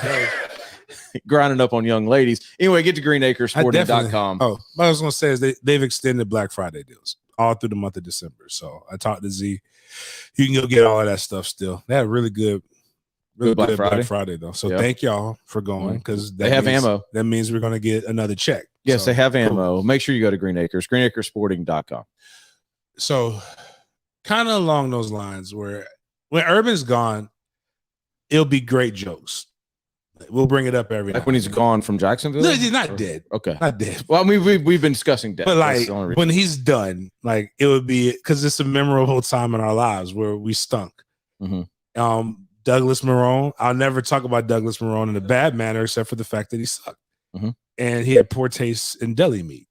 Grinding up on young ladies. Anyway, get to greenacresporting.com. Oh, what I was gonna say is they've extended Black Friday deals all through the month of December. So I talked to Z. You can go get all of that stuff still. They have really good Black Friday though. So thank y'all for going because they have ammo. That means we're gonna get another check. Yes, so, they have ammo. cool. Make sure you go to Green Acres, greenacresporting.com. So kind of along those lines where when Urban's gone, it'll be great jokes. We'll bring it up every Like night. when he's gone from Jacksonville? No, he's not dead. Okay. Not dead. Well, I mean, we've been discussing death. But That's like the only reason. when he's done, like it would be because it's a memorable time in our lives where we stunk. Mhm. Douglas Marone. I'll never talk about Douglas Marone in a bad manner, except for the fact that he sucked. Mhm. And he had poor taste in deli meat.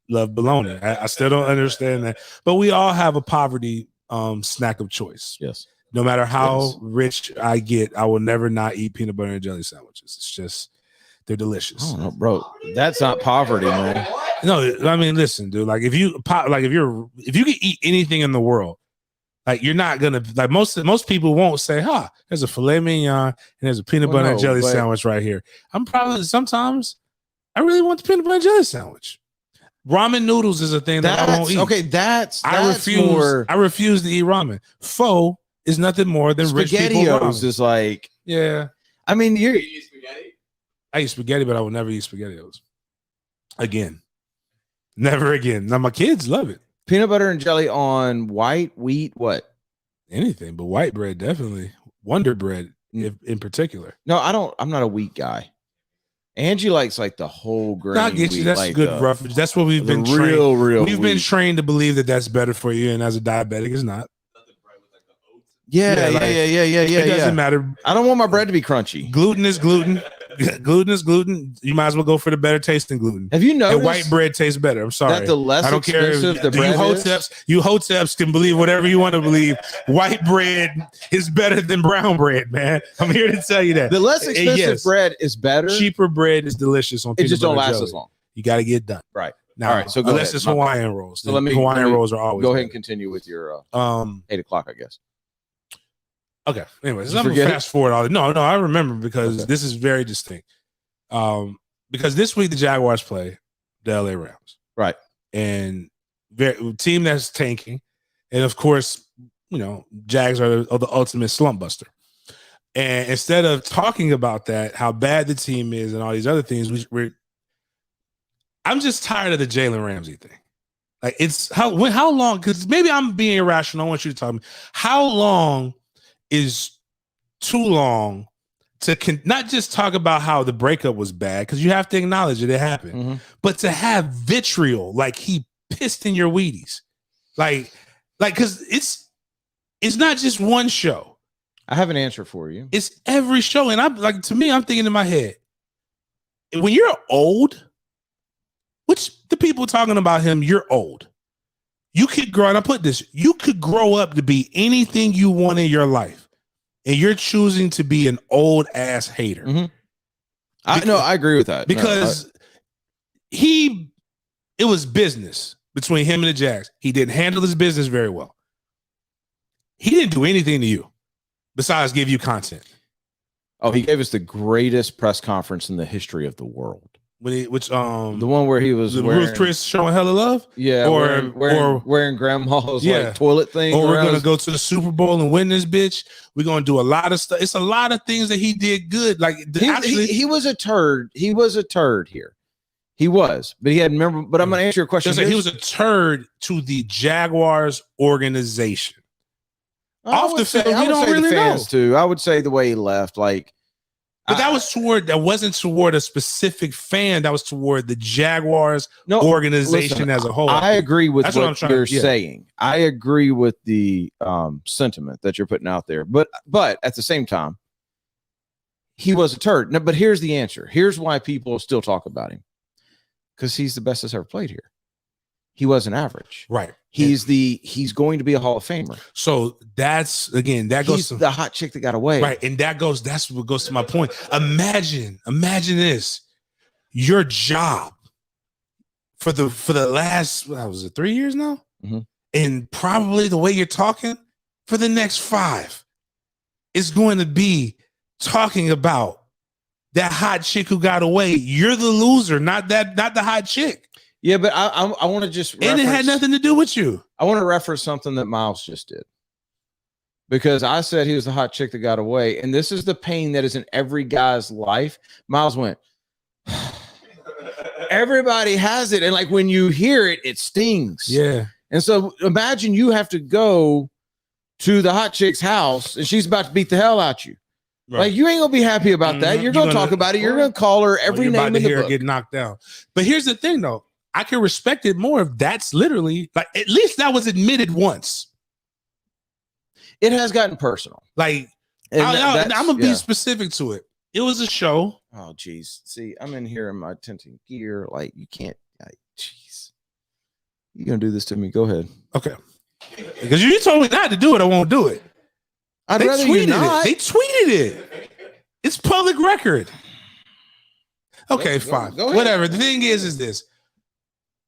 Love bologna. I still don't understand that. But we all have a poverty snack of choice. Yes. No matter how rich I get, I will never not eat peanut butter and jelly sandwiches. It's just they're delicious. I don't know, bro. That's not poverty, man. No, I mean, listen, dude. Like if you can eat anything in the world, like you're not gonna like most people won't say, there's a filet mignon and there's a peanut butter and jelly sandwich right here. I'm probably sometimes I really want the peanut butter and jelly sandwich. Ramen noodles is a thing that I won't eat. Okay, I refuse to eat ramen. Pho is nothing more than rich people ramen. SpaghettiOs is like, yeah. I mean, You eat spaghetti? I eat spaghetti, but I will never eat SpaghettiOs again. Never again. Now my kids love it. peanut butter and jelly on white wheat. What? Anything but white bread, definitely. Wonder bread in particular. No, I don't. I'm not a wheat guy. Angie likes like the whole grain. I get you. wheat, That's like good roughage. That's what we've been real. We've been trained to believe that that's better for you, and as a diabetic, it's not. Yeah. It doesn't matter. I don't want my bread to be crunchy. Gluten is gluten. gluten is gluten. You might as well go for the better tasting gluten. Have you noticed And white bread tastes better. I'm sorry. that the less I don't care. expensive the You bread is? hoteps can believe whatever you want to believe. White bread is better than brown bread, man. I'm here to tell you that. The less expensive yes, bread is better. cheaper bread is delicious on It peanut just don't butter last jelly. as long. You got to get it done. Right. Now, All right, so go unless ahead. it's My bad. Hawaiian rolls. So let me Hawaiian rolls are always go ahead better. and continue with your 8 8:00, I guess. Okay. Anyways, Did you I'm gonna forget fast forward all. No, I remember because Okay. this is very distinct. Because this week the Jaguars play the LA Rams, Right. and team that's tanking, and of course, Jags are the ultimate slump buster. And instead of talking about that, how bad the team is, and all these other things, I'm just tired of the Jalen Ramsey thing. Like, it's how long? Because maybe I'm being irrational. I want you to tell me how long is too long to not just talk about how the breakup was bad, because you have to acknowledge it happened, Mm-hmm. but to have vitriol like he pissed in your Wheaties, like because it's not just one show. I have an answer for you. It's every show, and I'm to me, I'm thinking in my head, when you're old, which the people talking about him, you're old. You could grow, and I put this, you could grow up to be anything you want in your life, and you're choosing to be an old ass hater. Mm-hmm. I agree with that. Because it was business between him and the Jags. He didn't handle his business very well. He didn't do anything to you besides give you content. Oh, he gave us the greatest press conference in the history of the world. The one where he was wearing, Ruth Chris showing hella love, wearing grandma's like toilet thing, or we're gonna go to the Super Bowl and win this bitch. We're gonna do a lot of stuff. It's a lot of things that he did good. Like he was a turd. He was a turd here. He was, but he had remember. But I'm gonna answer your question. He was a turd to the Jaguars organization. Off the field, we don't really know. Too, I would say the way he left, like. But that wasn't toward a specific fan. That was toward the Jaguars organization as a whole. I agree with what you're saying. I agree with the sentiment that you're putting out there. But at the same time, he was a turd. No, but here's the answer. Here's why people still talk about him. Because he's the best that's ever played here. He wasn't average. Right. He's going to be a Hall of Famer. So that's goes to the hot chick that got away. Right. And that's what goes to my point. Imagine this. Your job for the last, what was it, 3 years now? Mm-hmm. And probably the way you're talking for the next 5 is going to be talking about that hot chick who got away. You're the loser, not the hot chick. Yeah, but I want to just and it had nothing to do with you. I want to reference something that Miles just did, because I said he was the hot chick that got away, and this is the pain that is in every guy's life. Miles went, everybody has it, and like when you hear it, it stings. Yeah. And so imagine you have to go to the hot chick's house, and she's about to beat the hell out you. Right. Like, you ain't gonna be happy about that. You're gonna talk about it. You're gonna call her every name in the book. Get knocked down. But here's the thing, though. I can respect it more if that's literally, like, at least that was admitted once. It has gotten personal. Like, I'm gonna be specific to it. It was a show. Oh, geez. See, I'm in here in my tinting gear. Like, you can't. Jeez, you gonna do this to me? Go ahead. Okay. Because you told me not to do it, I won't do it. I'd rather you not. They tweeted it. It's public record. Okay, fine. Go whatever. The thing is this.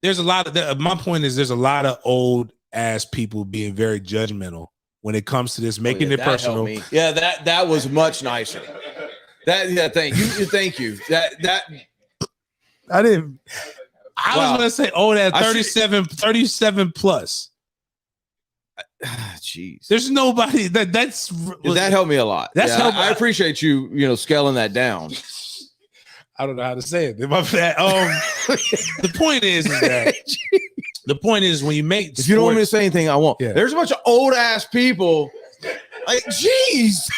There's a lot of my point is there's a lot of old ass people being very judgmental when it comes to this, making it personal. Yeah, that was much nicer. Thank you. That I didn't. I was gonna say old ass 37 plus. Jeez, there's nobody that helped me a lot. I appreciate you scaling that down. I don't know how to say it. The point is that the point is when you make if you don't want me to say anything, I won't. Yeah. There's a bunch of old ass people. Like, jeez.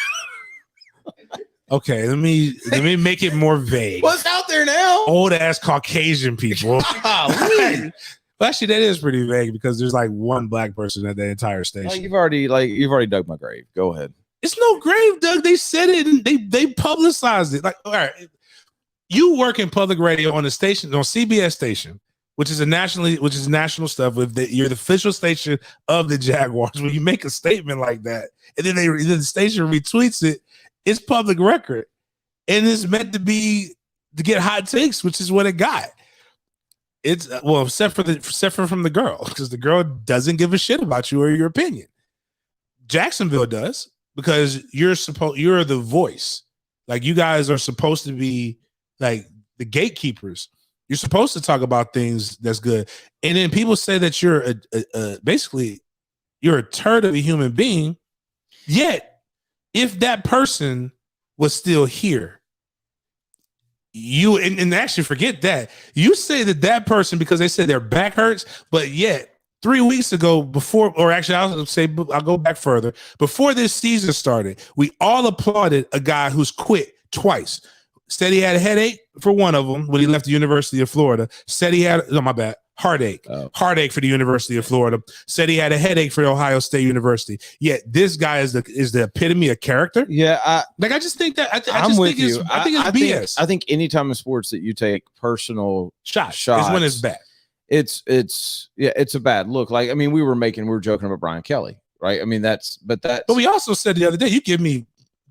Okay, let me make it more vague. What's out there now? Old ass Caucasian people. Well, actually, that is pretty vague because there's like one black person at the entire station. Well, you've already dug my grave. Go ahead. It's no grave, Doug. They said it and they publicized it. Like, all right. you work in public radio on a station, on CBS station, which is national stuff. You're the official station of the Jaguars. When you make a statement like that, and then the station retweets it, it's public record, and it's meant to get hot takes, which is what it got. It's except for from the girl, because the girl doesn't give a shit about you or your opinion. Jacksonville does, because you're the voice. Like, you guys are supposed to be like the gatekeepers. You're supposed to talk about things that's good. And then people say that you're basically you're a turd of a human being. Yet, if that person was still here, you and actually forget that. You say that person, because they said their back hurts, but yet 3 weeks ago, I'll go back further. Before this season started, we all applauded a guy who's quit twice. Said he had a headache for one of them when he left the University of Florida. Said he had, heartache for the University of Florida. Said he had a headache for Ohio State University. Yet this guy is the epitome of character. Yeah, I just think that I think it's BS. I think anytime in sports that you take personal shots is when it's bad. It's a bad look. Like, I mean, we were joking about Brian Kelly, right? I mean, but we also said the other day, you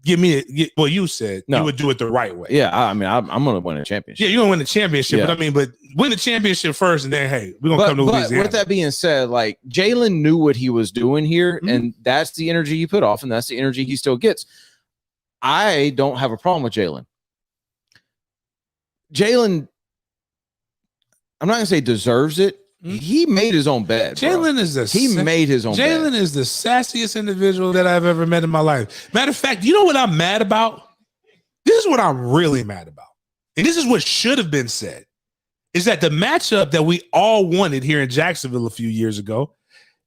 you said you would do it the right way. Yeah, I mean, I'm going to win a championship. Yeah, you're going to win the championship. Yeah. But win the championship first, and then, hey, we're going to come to Louisiana. With that being said, like, Jalen knew what he was doing here, and that's the energy he put off, and that's the energy he still gets. I don't have a problem with Jalen. I'm not going to say deserves it. He made his own bed. Jalen made his own bed. Jalen is the sassiest individual that I've ever met in my life. Matter of fact, you know what I'm mad about? This is what I'm really mad about. And this is what should have been said. Is that the matchup that we all wanted here in Jacksonville a few years ago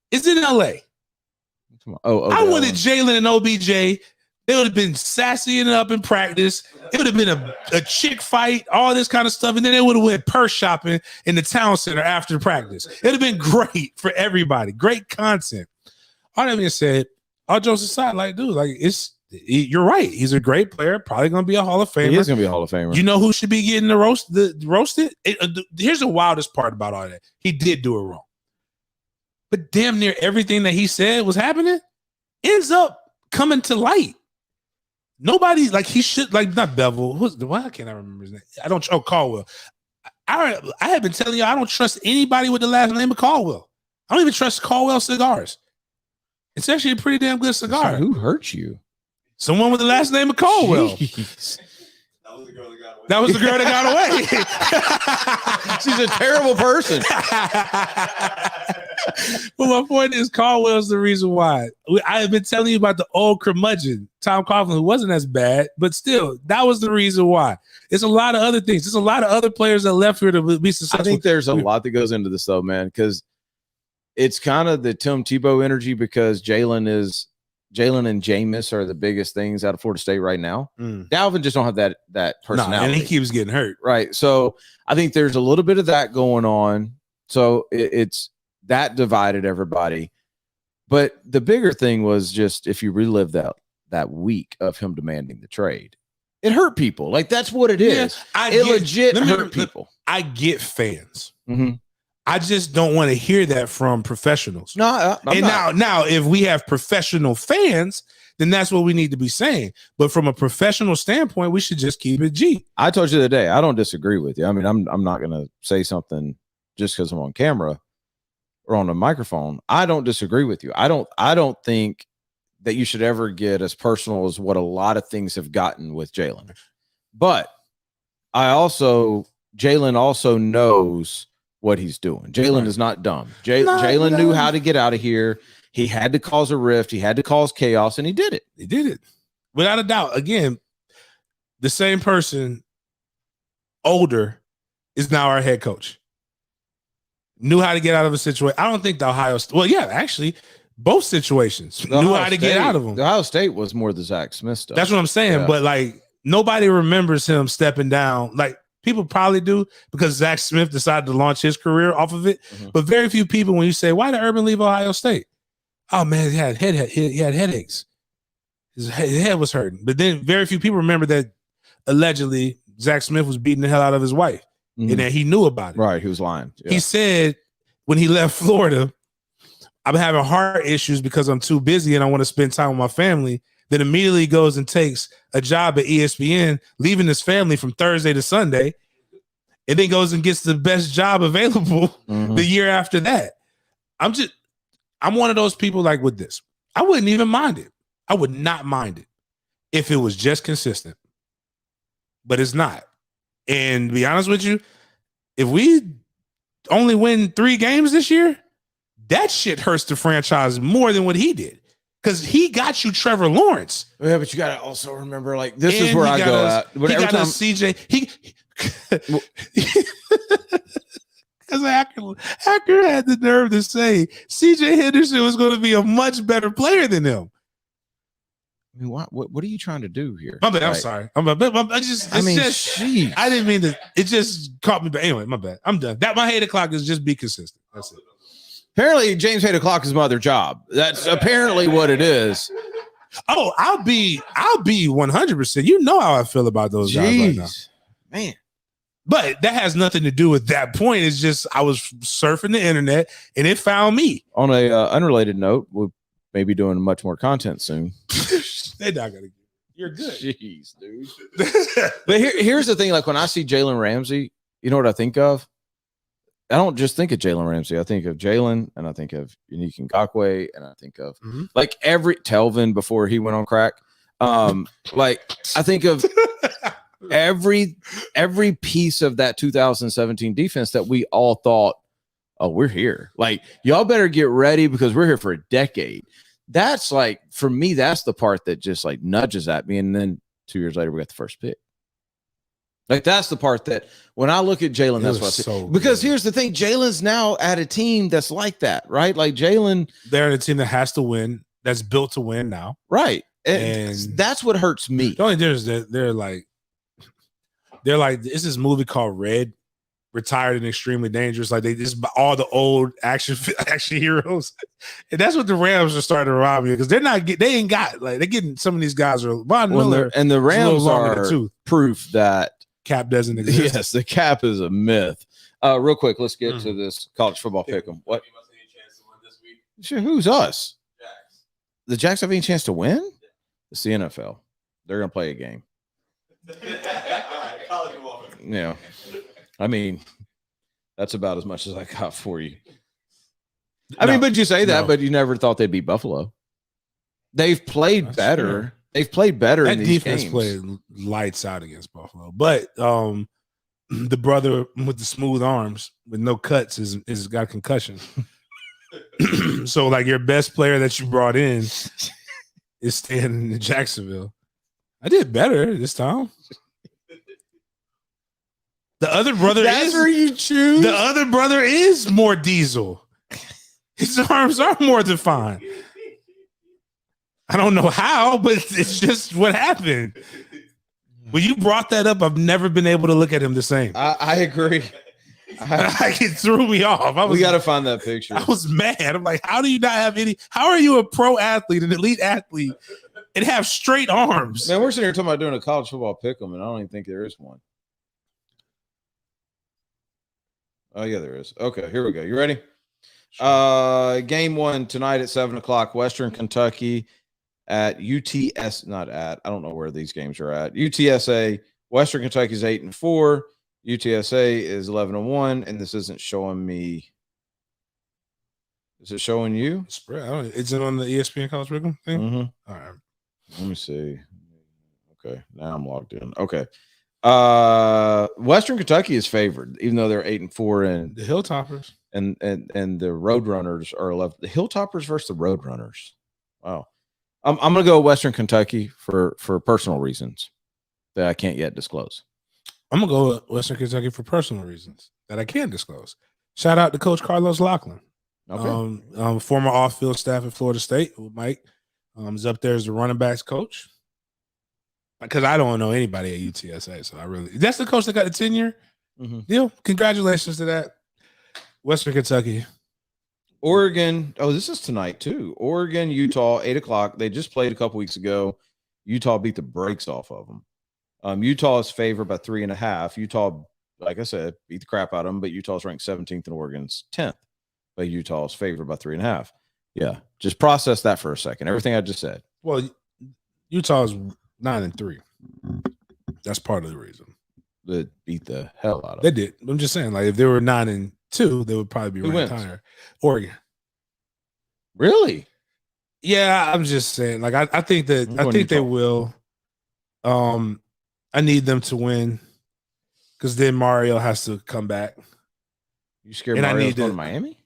is in LA. I wanted Jalen and OBJ. They would have been sassying up in practice. It would have been a chick fight, all this kind of stuff. And then they would have went purse shopping in the town center after practice. It would have been great for everybody. Great content. All that being said, all jokes aside, like, dude, like, you're right. He's a great player. Probably going to be a Hall of Famer. He is going to be a Hall of Famer. You know who should be getting roasted? Here's the wildest part about all that. He did do it wrong. But damn near everything that he said was happening ends up coming to light. Nobody, like, he should, like, not Bevel. Why can't I remember his name? Caldwell. I have been telling you, I don't trust anybody with the last name of Caldwell. I don't even trust Caldwell cigars. It's actually a pretty damn good cigar. Sorry, who hurt you? Someone with the last name of Caldwell. That was the girl that got away. That was the girl that got away. She's a terrible person. But my point is, Caldwell's the reason why. I have been telling you about the old curmudgeon, Tom Coughlin, who wasn't as bad, but still, that was the reason why. It's a lot of other things. There's a lot of other players that left here to be successful. I think there's a lot that goes into this, though, man, because it's kind of the Tim Tebow energy, because Jalen and Jameis are the biggest things out of Florida State right now. Dalvin just don't have that personality. And he keeps getting hurt. Right. So I think there's a little bit of that going on. So it's that divided everybody. But the bigger thing was just, if you relive that week of him demanding the trade, it hurt people. Like, that's what it is. It legit hurt people. I get fans. Mm-hmm. I just don't want to hear that from professionals. No, now, if we have professional fans, then that's what we need to be saying. But from a professional standpoint, we should just keep it G. I told you the other day, I don't disagree with you. I mean, I'm not going to say something just because I'm on camera or on a microphone. I don't disagree with you. I don't think that you should ever get as personal as what a lot of things have gotten with Jalen. But Jalen also knows what he's doing. Jalen is not dumb. Jalen knew how to get out of here. He had to cause a rift. He had to cause chaos, and he did it. He did it. Without a doubt. Again, the same person, older, is now our head coach. Knew how to get out of a situation. I don't think the Ohio State, well, yeah, actually, both situations knew how to get out of them. The Ohio State was more the Zach Smith stuff. That's what I'm saying. Yeah. But, like, nobody remembers him stepping down. Like, people probably do, because Zach Smith decided to launch his career off of it. Mm-hmm. But very few people, when you say, why did Urban leave Ohio State? Oh, man, he had headaches. His head was hurting. But then very few people remember that allegedly Zach Smith was beating the hell out of his wife, and that he knew about it. Right, he was lying. Yeah. He said when he left Florida, I'm having heart issues because I'm too busy and I want to spend time with my family. Then immediately goes and takes a job at ESPN, leaving his family from Thursday to Sunday, and then goes and gets the best job available the year after that. I'm one of those people like with this. I wouldn't even mind it. I would not mind it if it was just consistent, but it's not. And to be honest with you, if we only win 3 games this year, that shit hurts the franchise more than what he did. Because he got you Trevor Lawrence. Yeah, but you got to also remember, like, this is where I go at. He got us CJ. Because Hacker had the nerve to say CJ Henderson was going to be a much better player than him. I mean, what are you trying to do here? My bad. I'm sorry. I didn't mean to. It just caught me. But anyway, my bad. I'm done. That my hate o'clock is just be consistent. That's it. Apparently, James hate o'clock is my other job. That's apparently what it is. Oh, I'll be 100%. You know how I feel about those guys right now, man. But that has nothing to do with that point. It's just I was surfing the internet and it found me. On a unrelated note, we'll maybe doing much more content soon. They're not gonna. You're good. Jeez, dude. But here's the thing: like when I see Jalen Ramsey, you know what I think of? I don't just think of Jalen Ramsey. I think of Jalen, and I think of Unique Ngakoue, and I think of like every Telvin before he went on crack. Like I think of every piece of that 2017 defense that we all thought, oh, we're here. Like y'all better get ready because we're here for a decade. That's like for me, that's the part that just like nudges at me. And then 2 years later, we got the first pick. Like that's the part that when I look at Jalen, that's what I see. So because here's the thing, Jalen's now at a team that's like that, right? Like Jalen, they're at a team that has to win, that's built to win now, right? And that's what hurts me. The only difference is that they're like this is movie called Red, Retired and Extremely Dangerous. Like they just all the old action heroes, and that's what the Rams are starting to rob me because they ain't got like they're getting some of these guys are Von Miller, and the Rams are proof that cap doesn't exist. Yes, the cap is a myth. Real quick, let's get to this college football pick'em. What? Sure, who's us? Jacks. The Jacks have any chance to win? It's the NFL. They're gonna play a game. Yeah. I mean, that's about as much as I got for you. I mean, but you say that, but you never thought they'd be Buffalo. They've played better. True. They've played better in these games. That defense played lights out against Buffalo. But the brother with the smooth arms with no cuts is got a concussion. So, like, your best player that you brought in is staying in Jacksonville. I did better this time. The other brother where you choose. The other brother is more diesel. His arms are more defined. I don't know how, but it's just what happened. When you brought that up, I've never been able to look at him the same. I agree. It threw me off. We got to find that picture. I was mad. I'm like, how do you not have any? How are you a pro athlete, an elite athlete, and have straight arms? Man, we're sitting here talking about doing a college football pick'em, and I don't even think there is one. Oh, yeah, there is. Okay, here we go. You ready? Sure. Game 1 tonight at 7:00, Western Kentucky at UTS. Not at. I don't know where these games are at. UTSA. Western Kentucky is 8-4. UTSA is 11-1, and this isn't showing me. Is it showing you? Is it on the ESPN College Pick'em thing? Mm-hmm. All right. Let me see. Okay, now I'm logged in. Okay. Western Kentucky is favored, even though they're 8-4, and the Hilltoppers and the Roadrunners are 11. The Hilltoppers versus the Roadrunners. Wow. I'm gonna go Western Kentucky for personal reasons that I can't yet disclose. I'm gonna go Western Kentucky for personal reasons that I can't disclose. Shout out to Coach Carlos Lachlan, former off-field staff at Florida State. Mike is up there as the running backs coach. Because I don't know anybody at UTSA, so that's the coach that got the tenure. Deal. Congratulations to that. Western Kentucky. Oregon. Oh, this is tonight too. Oregon, Utah, 8:00. They just played a couple weeks ago. Utah beat the brakes off of them. Utah is favored by 3.5. Utah, like I said, beat the crap out of them, but Utah's ranked 17th and Oregon's 10th. But Utah is favored by 3.5. Yeah, just process that for a second. Everything I just said. Well, Utah's 9-3. That's part of the reason. That beat the hell out of They them. did. I'm just saying, like if they were 9-2, they would probably be Who ranked wins? higher. Oregon. Really? Yeah, I'm just saying. Like I think that I'm I going think they Utah. will. I need them to win because then Mario has to come back. You scared And I Mario's need going to- to Miami?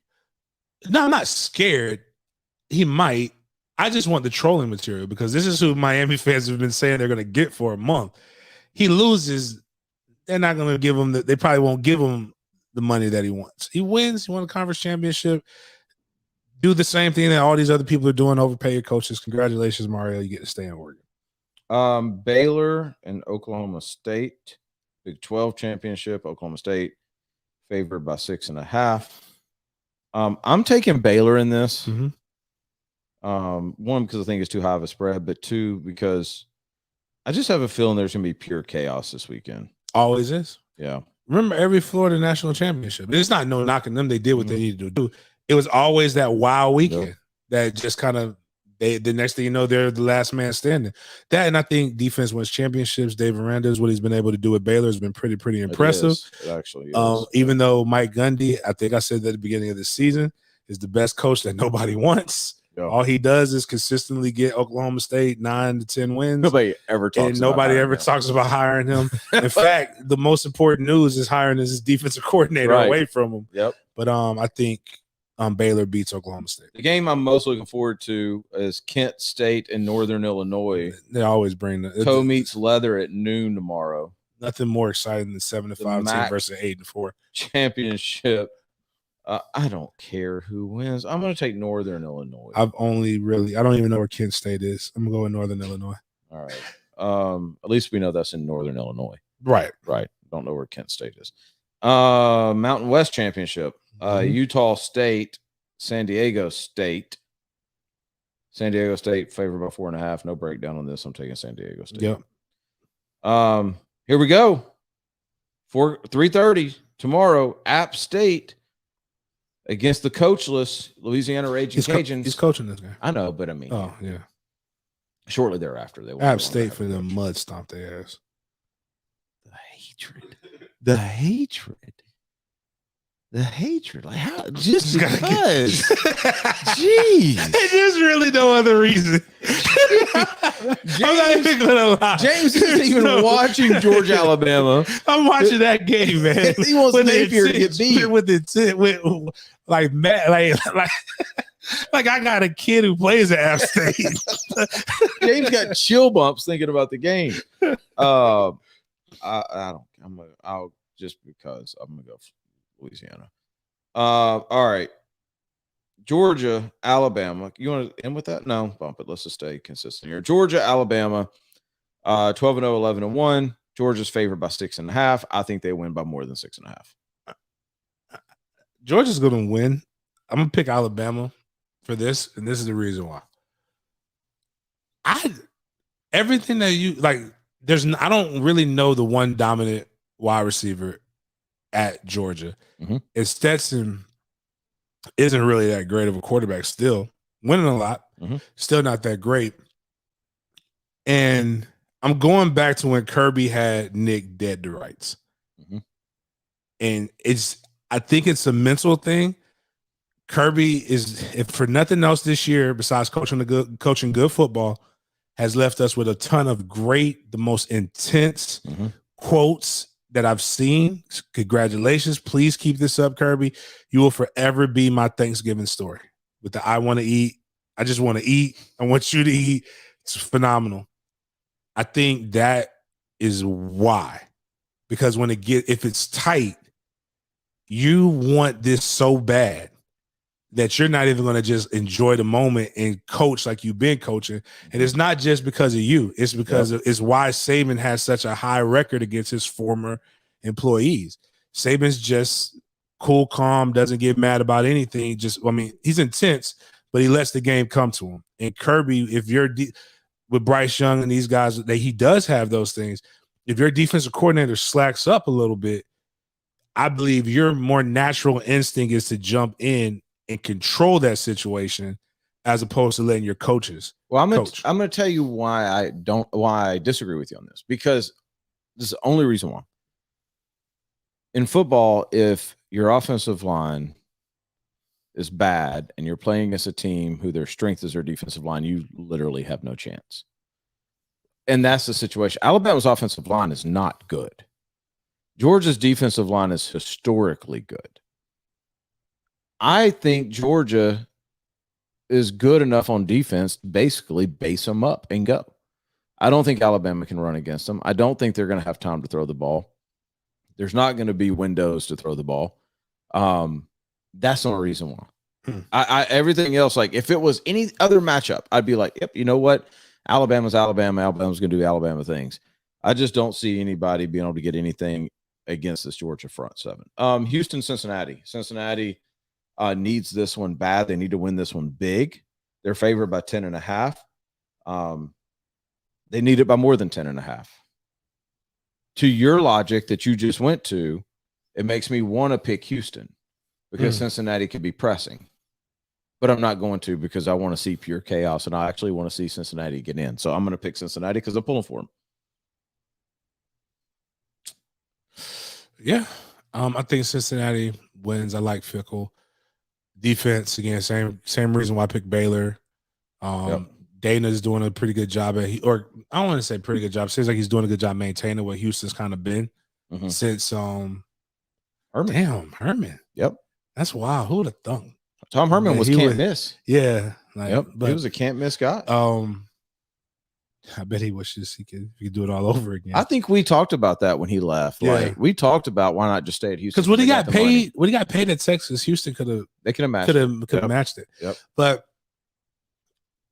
No, I'm not scared. He might. I just want the trolling material because this is who Miami fans have been saying they're going to get for a month. He loses, they're not going to give him they probably won't give him the money that he wants. He wins, he won a conference championship. Do the same thing that all these other people are doing, overpay your coaches. Congratulations, Mario. You get to stay in Oregon. Baylor and Oklahoma State, Big 12 championship. Oklahoma State favored by 6.5. I'm taking Baylor in this. Mhm. One, because I think it's too high of a spread, but two, because I just have a feeling there's going to be pure chaos this weekend. Always is. Yeah. Remember every Florida national championship. It's not no knocking them. They did what they needed to do. It was always that wow weekend that just kind of the next thing you know, they're the last man standing. That, and I think defense wins championships. Dave Aranda's what he's been able to do with Baylor has been pretty impressive. It actually is. Even though Mike Gundy, I think I said that at the beginning of the season, is the best coach that nobody wants. Yeah. All he does is consistently get Oklahoma State 9 to 10 wins. Nobody ever talks and about nobody hiring ever him. talks about hiring him. In fact, the most important news is hiring his defensive coordinator away from him. Yep. But I think Baylor beats Oklahoma State. The game I'm most looking forward to is Kent State and Northern Illinois. They always bring Toe meets leather at noon tomorrow. Nothing more exciting than 7-5 team MAC versus 8-4 championship. I don't care who wins. I'm going to take Northern Illinois. I don't even know where Kent State is. I'm gonna go with Northern Illinois. All right. At least we know that's in Northern Illinois. Right. Don't know where Kent State is. Mountain West Championship. Utah State, San Diego State. San Diego State favored by 4.5. No breakdown on this. I'm taking San Diego State. Yep. Here we go. 3:30 tomorrow. App State against the coachless Louisiana Raging Cajuns. He's coaching this guy. I know, but I mean, Oh yeah. shortly thereafter, they App State for the mud stomp their ass. The hatred. Like how? Just because. Jeez. There's really no other reason. I'm not even gonna lie. James isn't even watching Georgia, Alabama. I'm watching that game, man. He wants With Napier to get beat. with like Matt, like I got a kid who plays at App State. James got chill bumps thinking about the game. I don't. I'll just because I'm gonna go Louisiana. All right. Georgia, Alabama. You want to end with that? No, bump it. Let's just stay consistent here. Georgia, Alabama, 12-0, 11-1. Georgia's favored by 6.5. I think they win by more than 6.5. Georgia's gonna win. I'm gonna pick Alabama for this, and this is the reason why. Everything that you like, I don't really know the one dominant wide receiver at Georgia. Mhm. And Stetson isn't really that great of a quarterback still, winning a lot, still not that great. And I'm going back to when Kirby had Nick dead to rights. And I think it's a mental thing. Kirby is, if for nothing else this year, besides coaching good football, has left us with a ton of great, the most intense quotes that I've seen. Congratulations. Please keep this up, Kirby. You will forever be my Thanksgiving story. With the I want to eat. I just want to eat. I want you to eat. It's phenomenal. I think that is why. Because if it's tight, you want this so bad that you're not even going to just enjoy the moment and coach like you've been coaching. And it's not just because of you. It's because it's why Saban has such a high record against his former employees. Saban's just cool, calm, doesn't get mad about anything. He's intense, but he lets the game come to him. And Kirby, if you're with Bryce Young and these guys, he does have those things. if your defensive coordinator slacks up a little bit, I believe your more natural instinct is to jump in and control that situation as opposed to letting your coaches. Well, I'm coach. going to tell you why I disagree with you on this, because this is the only reason why. In football, if your offensive line is bad and you're playing against a team who their strength is their defensive line, you literally have no chance. And that's the situation. Alabama's offensive line is not good. Georgia's defensive line is historically good. I think Georgia is good enough on defense to basically base them up and go. I don't think Alabama can run against them. I don't think they're going to have time to throw the ball. There's not going to be windows to throw the ball. That's the only reason why. Everything else, like if it was any other matchup, I'd be like, yep, you know what? Alabama's Alabama. Alabama's going to do Alabama things. I just don't see anybody being able to get anything against this Georgia front seven. Houston, Cincinnati. Cincinnati needs this one bad. They need to win this one big. They're favored by 10.5. They need it by more than 10.5. To your logic that you just went to, it makes me want to pick Houston because Cincinnati could be pressing. But I'm not going to because I want to see pure chaos, and I actually want to see Cincinnati get in. So I'm going to pick Cincinnati because I'm pulling for them. Yeah. I think Cincinnati wins. I like Fickle. Defense, again, same reason why I picked Baylor. Dana's doing a pretty good job or I don't want to say pretty good job. Seems like he's doing a good job maintaining what Houston's kind of been since Herman. Yep. That's wild. Who would have thought? Tom Herman was can't miss. Yeah. But he was a can't miss guy. I bet he wishes he could do it all over again. I think we talked about that when he left. Yeah. Like we talked about why not just stay at Houston. Because when he got paid at Texas, Houston could have matched it. Yep. But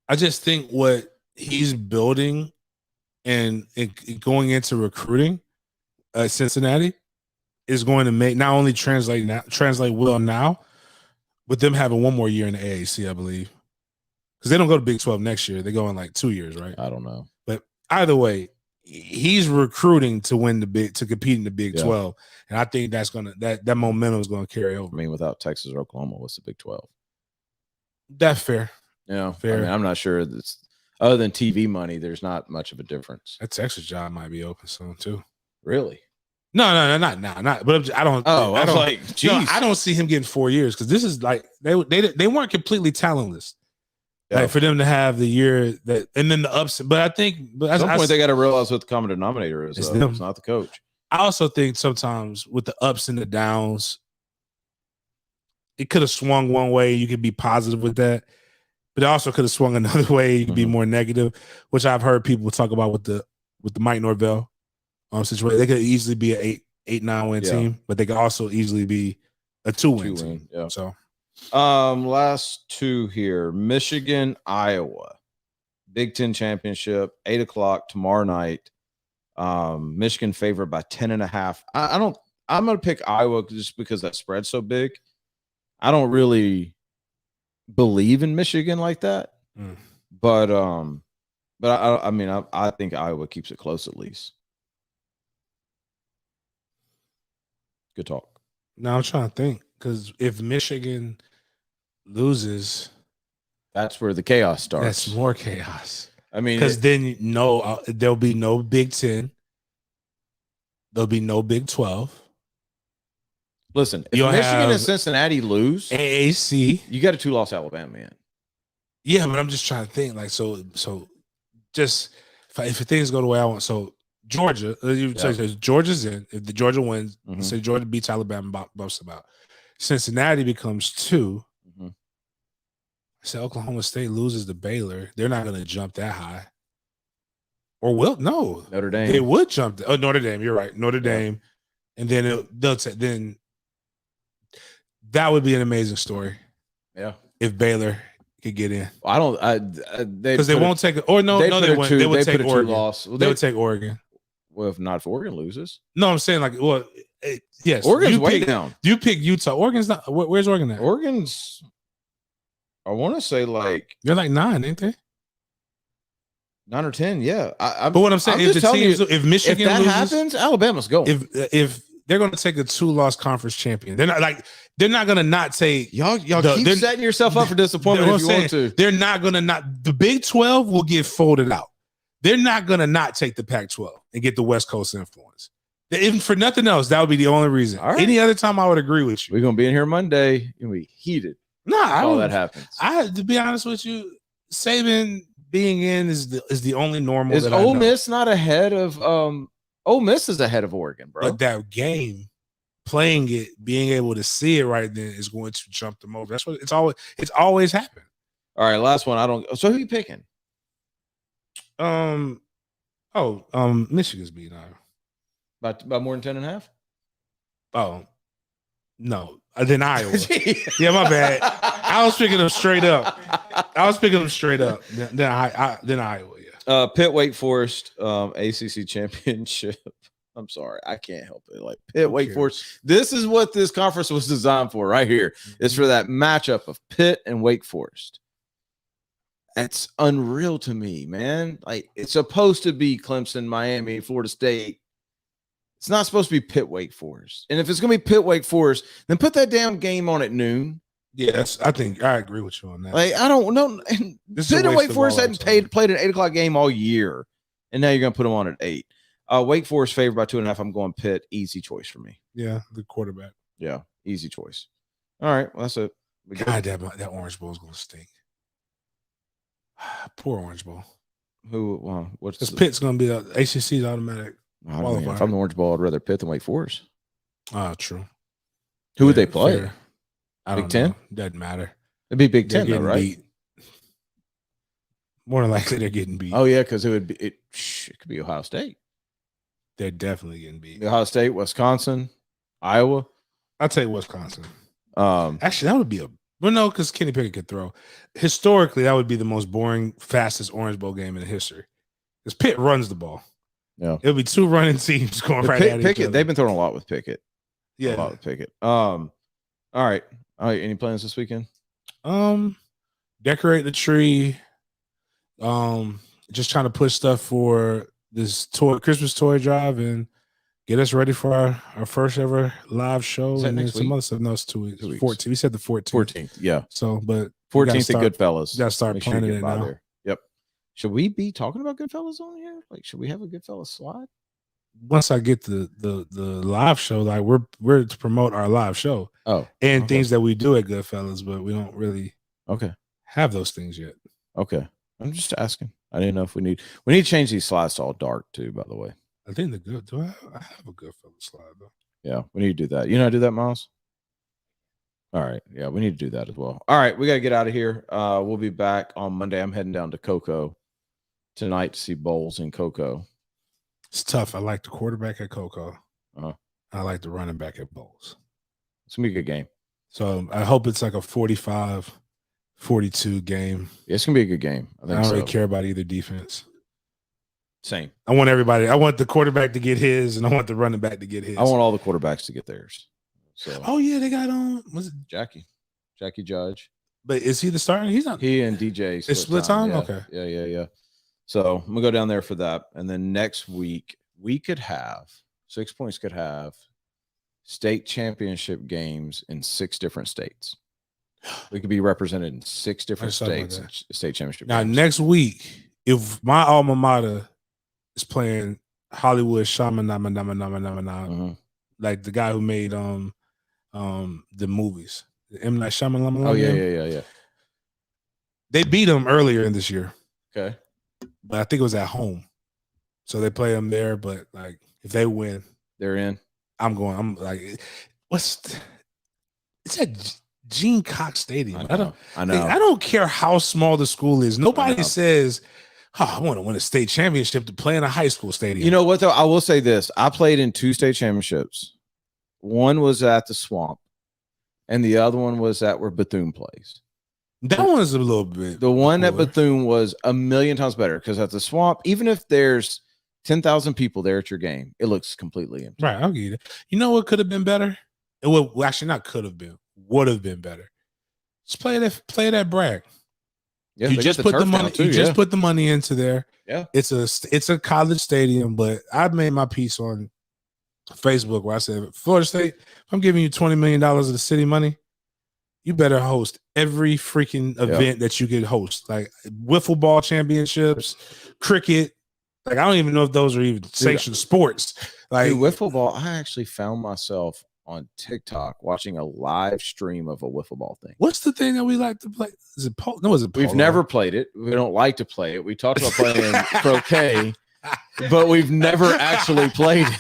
I just think what he's building and going into recruiting at Cincinnati is going to make not only translate well now, but them having one more year in the AAC, I believe. Because they don't go to Big 12 next year. They go in like 2 years, right? I don't know. But either way, he's recruiting to compete in the Big 12. And I think that momentum is going to carry over. I mean, without Texas or Oklahoma, what's the Big 12? That's fair. Yeah, fair. I mean, I'm not sure that's other than TV money, there's not much of a difference. That Texas job might be open soon too. Really? No, not now. Not. But I don't. Oh, I was like, geez. No, I don't see him getting 4 years because this is like they weren't completely talentless. Yeah. Like for them to have the year that and then the ups. But I think at some point they got to realize what the common denominator is. It's not the coach. I also think sometimes with the ups and the downs, it could have swung one way. You could be positive with that. But it also could have swung another way. You could be more negative, which I've heard people talk about with the Mike Norvell situation. They could easily be an 8-9 win team, but they could also easily be a 2-win team. Yeah. So, last two here: Michigan, Iowa, Big Ten championship, 8:00 tomorrow night. Michigan favored by 10.5. I'm going to pick Iowa just because that spread's so big. I don't really believe in Michigan like that, but I mean I think Iowa keeps it close at least. Good talk. Now I'm trying to think because if Michigan loses, that's where the chaos starts. That's more chaos. I mean, because then there'll be no Big 10, there'll be no Big 12. Listen, if Michigan and Cincinnati lose AAC, you got a 2-loss Alabama, man. Yeah, but I'm just trying to think like so just if things go the way I want. So Georgia, Georgia's in. If the Georgia wins, say Georgia beats Alabama, bumps them out. Cincinnati becomes 2. Say Oklahoma State loses to Baylor, they're not going to jump that high. Or will no Notre Dame? They would jump. Notre Dame. You're right, Notre Dame, and then then. That would be an amazing story. Yeah. If Baylor could get in. I don't because they won't take it. Or no, they wouldn't. They would take Oregon. Well, they would take Oregon. Well, if not, if Oregon loses. No, I'm saying yes. Oregon's way down. You pick Utah. Oregon's not. Where's Oregon at? Oregon's. I want to say like they're like 9, ain't they? 9 or 10. Yeah. But what I'm saying, if the teams, if Michigan that loses, happens, Alabama's going. If they're going to take a 2-loss conference champion, they're not going to not take y'all keep setting yourself up for disappointment if you want to. They're not going to not. The Big 12 will get folded out. They're not going to not take the Pac-12 and get the West Coast influence. Even for nothing else, that would be the only reason. Right. Any other time, I would agree with you. We're going to be in here Monday and we heated. All that happens. To be honest with you, Saban being in is the only normal. Is Ole Miss not ahead of Ole Miss is ahead of Oregon, bro. But that game, playing it, being able to see it right then is going to jump them over. That's what it's always happened. All right, last one. So who are you picking? Michigan's beating Iowa. About more than 10.5? Oh, no. Then Iowa. Yeah, my bad. I was picking them straight up. Then Iowa, yeah. Pitt Wake Forest ACC championship. I'm sorry, I can't help it. Like Pitt Wake Forest. This is what this conference was designed for right here. It's for that matchup of Pitt and Wake Forest. That's unreal to me, man. Like it's supposed to be Clemson, Miami, Florida State. It's not supposed to be Pitt Wake Forest. And if it's going to be Pitt Wake Forest, then put that damn game on at noon. Yeah, I think I agree with you on that. Like I don't know. Pitt and Wake Forest hadn't played an 8:00 game all year, and now you're going to put them on at 8. Wake Forest favored by 2.5. I'm going Pitt. Easy choice for me. Yeah, the quarterback. Yeah, easy choice. All right, well, that's it. God, that Orange Bowl is going to stink. Poor Orange Bowl. What's this Pitt's going to be the ACC's automatic. If I'm the Orange Bowl, I'd rather Pitt than Wake Forest. True. Who would they play? Fair. Big 10? Doesn't matter. It'd be Big 10, though, right? Beat. More than likely, they're getting beat. Oh yeah, because it could be Ohio State. They're definitely getting beat. Ohio State, Wisconsin, Iowa. I'll take Wisconsin. Actually, that would be no, because Kenny Pickett could throw. Historically, that would be the most boring, fastest Orange Bowl game in history. Because Pitt runs the ball. Yeah, it'll be two running teams going right at Pickett. each other. They've been throwing a lot with Pickett. Yeah, a lot with Pickett. All right. Any plans this weekend? Decorate the tree. Just trying to push stuff for this Christmas toy drive and get us ready for our first ever live show. And then some other stuff. No, it's 2 weeks. 14. We said the 14th. 14th. Yeah. So, but 14th at Goodfellas. Got to start planning it now. There. Yep. Should we be talking about Goodfellas on here? Like, should we have a Goodfellas slide? Once I get the live show, like we're to promote our live show. And things that we do at Goodfellas, but we don't really have those things yet. Okay. I'm just asking. I didn't know if we need to change these slides to all dark too, by the way. I think I have a Goodfellas slide though. Yeah, we need to do that. You know how to do that, Miles? All right. Yeah, we need to do that as well. All right, we gotta get out of here. We'll be back on Monday. I'm heading down to Cocoa tonight to see Bowles in Cocoa. It's tough. I like the quarterback at Cocoa. I like the running back at Bowles. It's gonna be a good game. So I hope it's like a 45-42 game. Yeah, it's gonna be a good game. I don't really care about either defense. Same. I want everybody. I want the quarterback to get his, and I want the running back to get his. I want all the quarterbacks to get theirs. So. Oh yeah, they got was it Jackie Judge? But is he the starter? He's not. He and DJ split time. Yeah. Okay. Yeah. So I'm gonna go down there for that, and then next week we could have 6 Points could have state championship games in 6 different states. We could be represented in 6 different states. State championship. Now games. next week, if my alma mater is playing Hollywood Shaman like the guy who made the movies, the M. Night Shyamalan. Oh yeah. They beat them earlier in this year. Okay. But I think it was at home. So they play them there, but like if they win, they're in. I'm like, it's at Gene Cox Stadium. I know. I don't care how small the school is. Nobody says, I want to win a state championship to play in a high school stadium. You know what, though? I will say this. I played in 2 state championships. One was at the Swamp, and the other one was at where Bethune plays. That one's a little bit. The one at Bethune was a million times better because at the Swamp, even if there's 10,000 people there at your game, it looks completely empty. Right, I'll get it. You know what could have been better? It would actually not could have been. Would have been better. Just play it at Bragg. Yeah, you just put the money. Put the money into there. Yeah. It's a college stadium, but I made my piece on Facebook where I said, Florida State, if I'm giving you $20 million of the city money, you better host every freaking event that you could host, like wiffle ball championships, cricket. Like, I don't even know if those are even sanctioned sports. Like, wiffle ball, I actually found myself on TikTok watching a live stream of a wiffle ball thing. What's the thing that we like to play? Is it polo? No, is it polo? We've never played it. We don't like to play it. We talked about playing croquet, but we've never actually played it.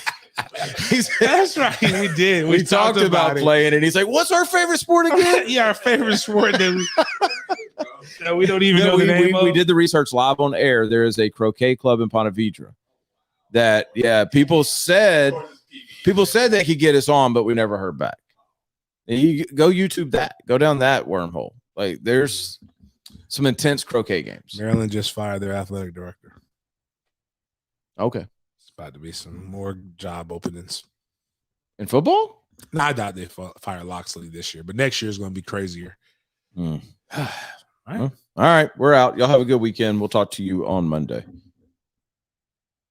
That's right. We did. We talked about playing it. He's like, "What's our favorite sport again?" Yeah, our favorite sport that we don't even know the name of. We did the research live on air. There is a croquet club in Ponte Vedra that, people said they could get us on, but we never heard back. And you go YouTube that. Go down that wormhole. Like, there's some intense croquet games. Maryland just fired their athletic director. Okay. About to be some more job openings in football. No, I doubt they fire Loxley this year, but next year is going to be crazier. All right, we're out. Y'all have a good weekend. We'll talk to you on Monday.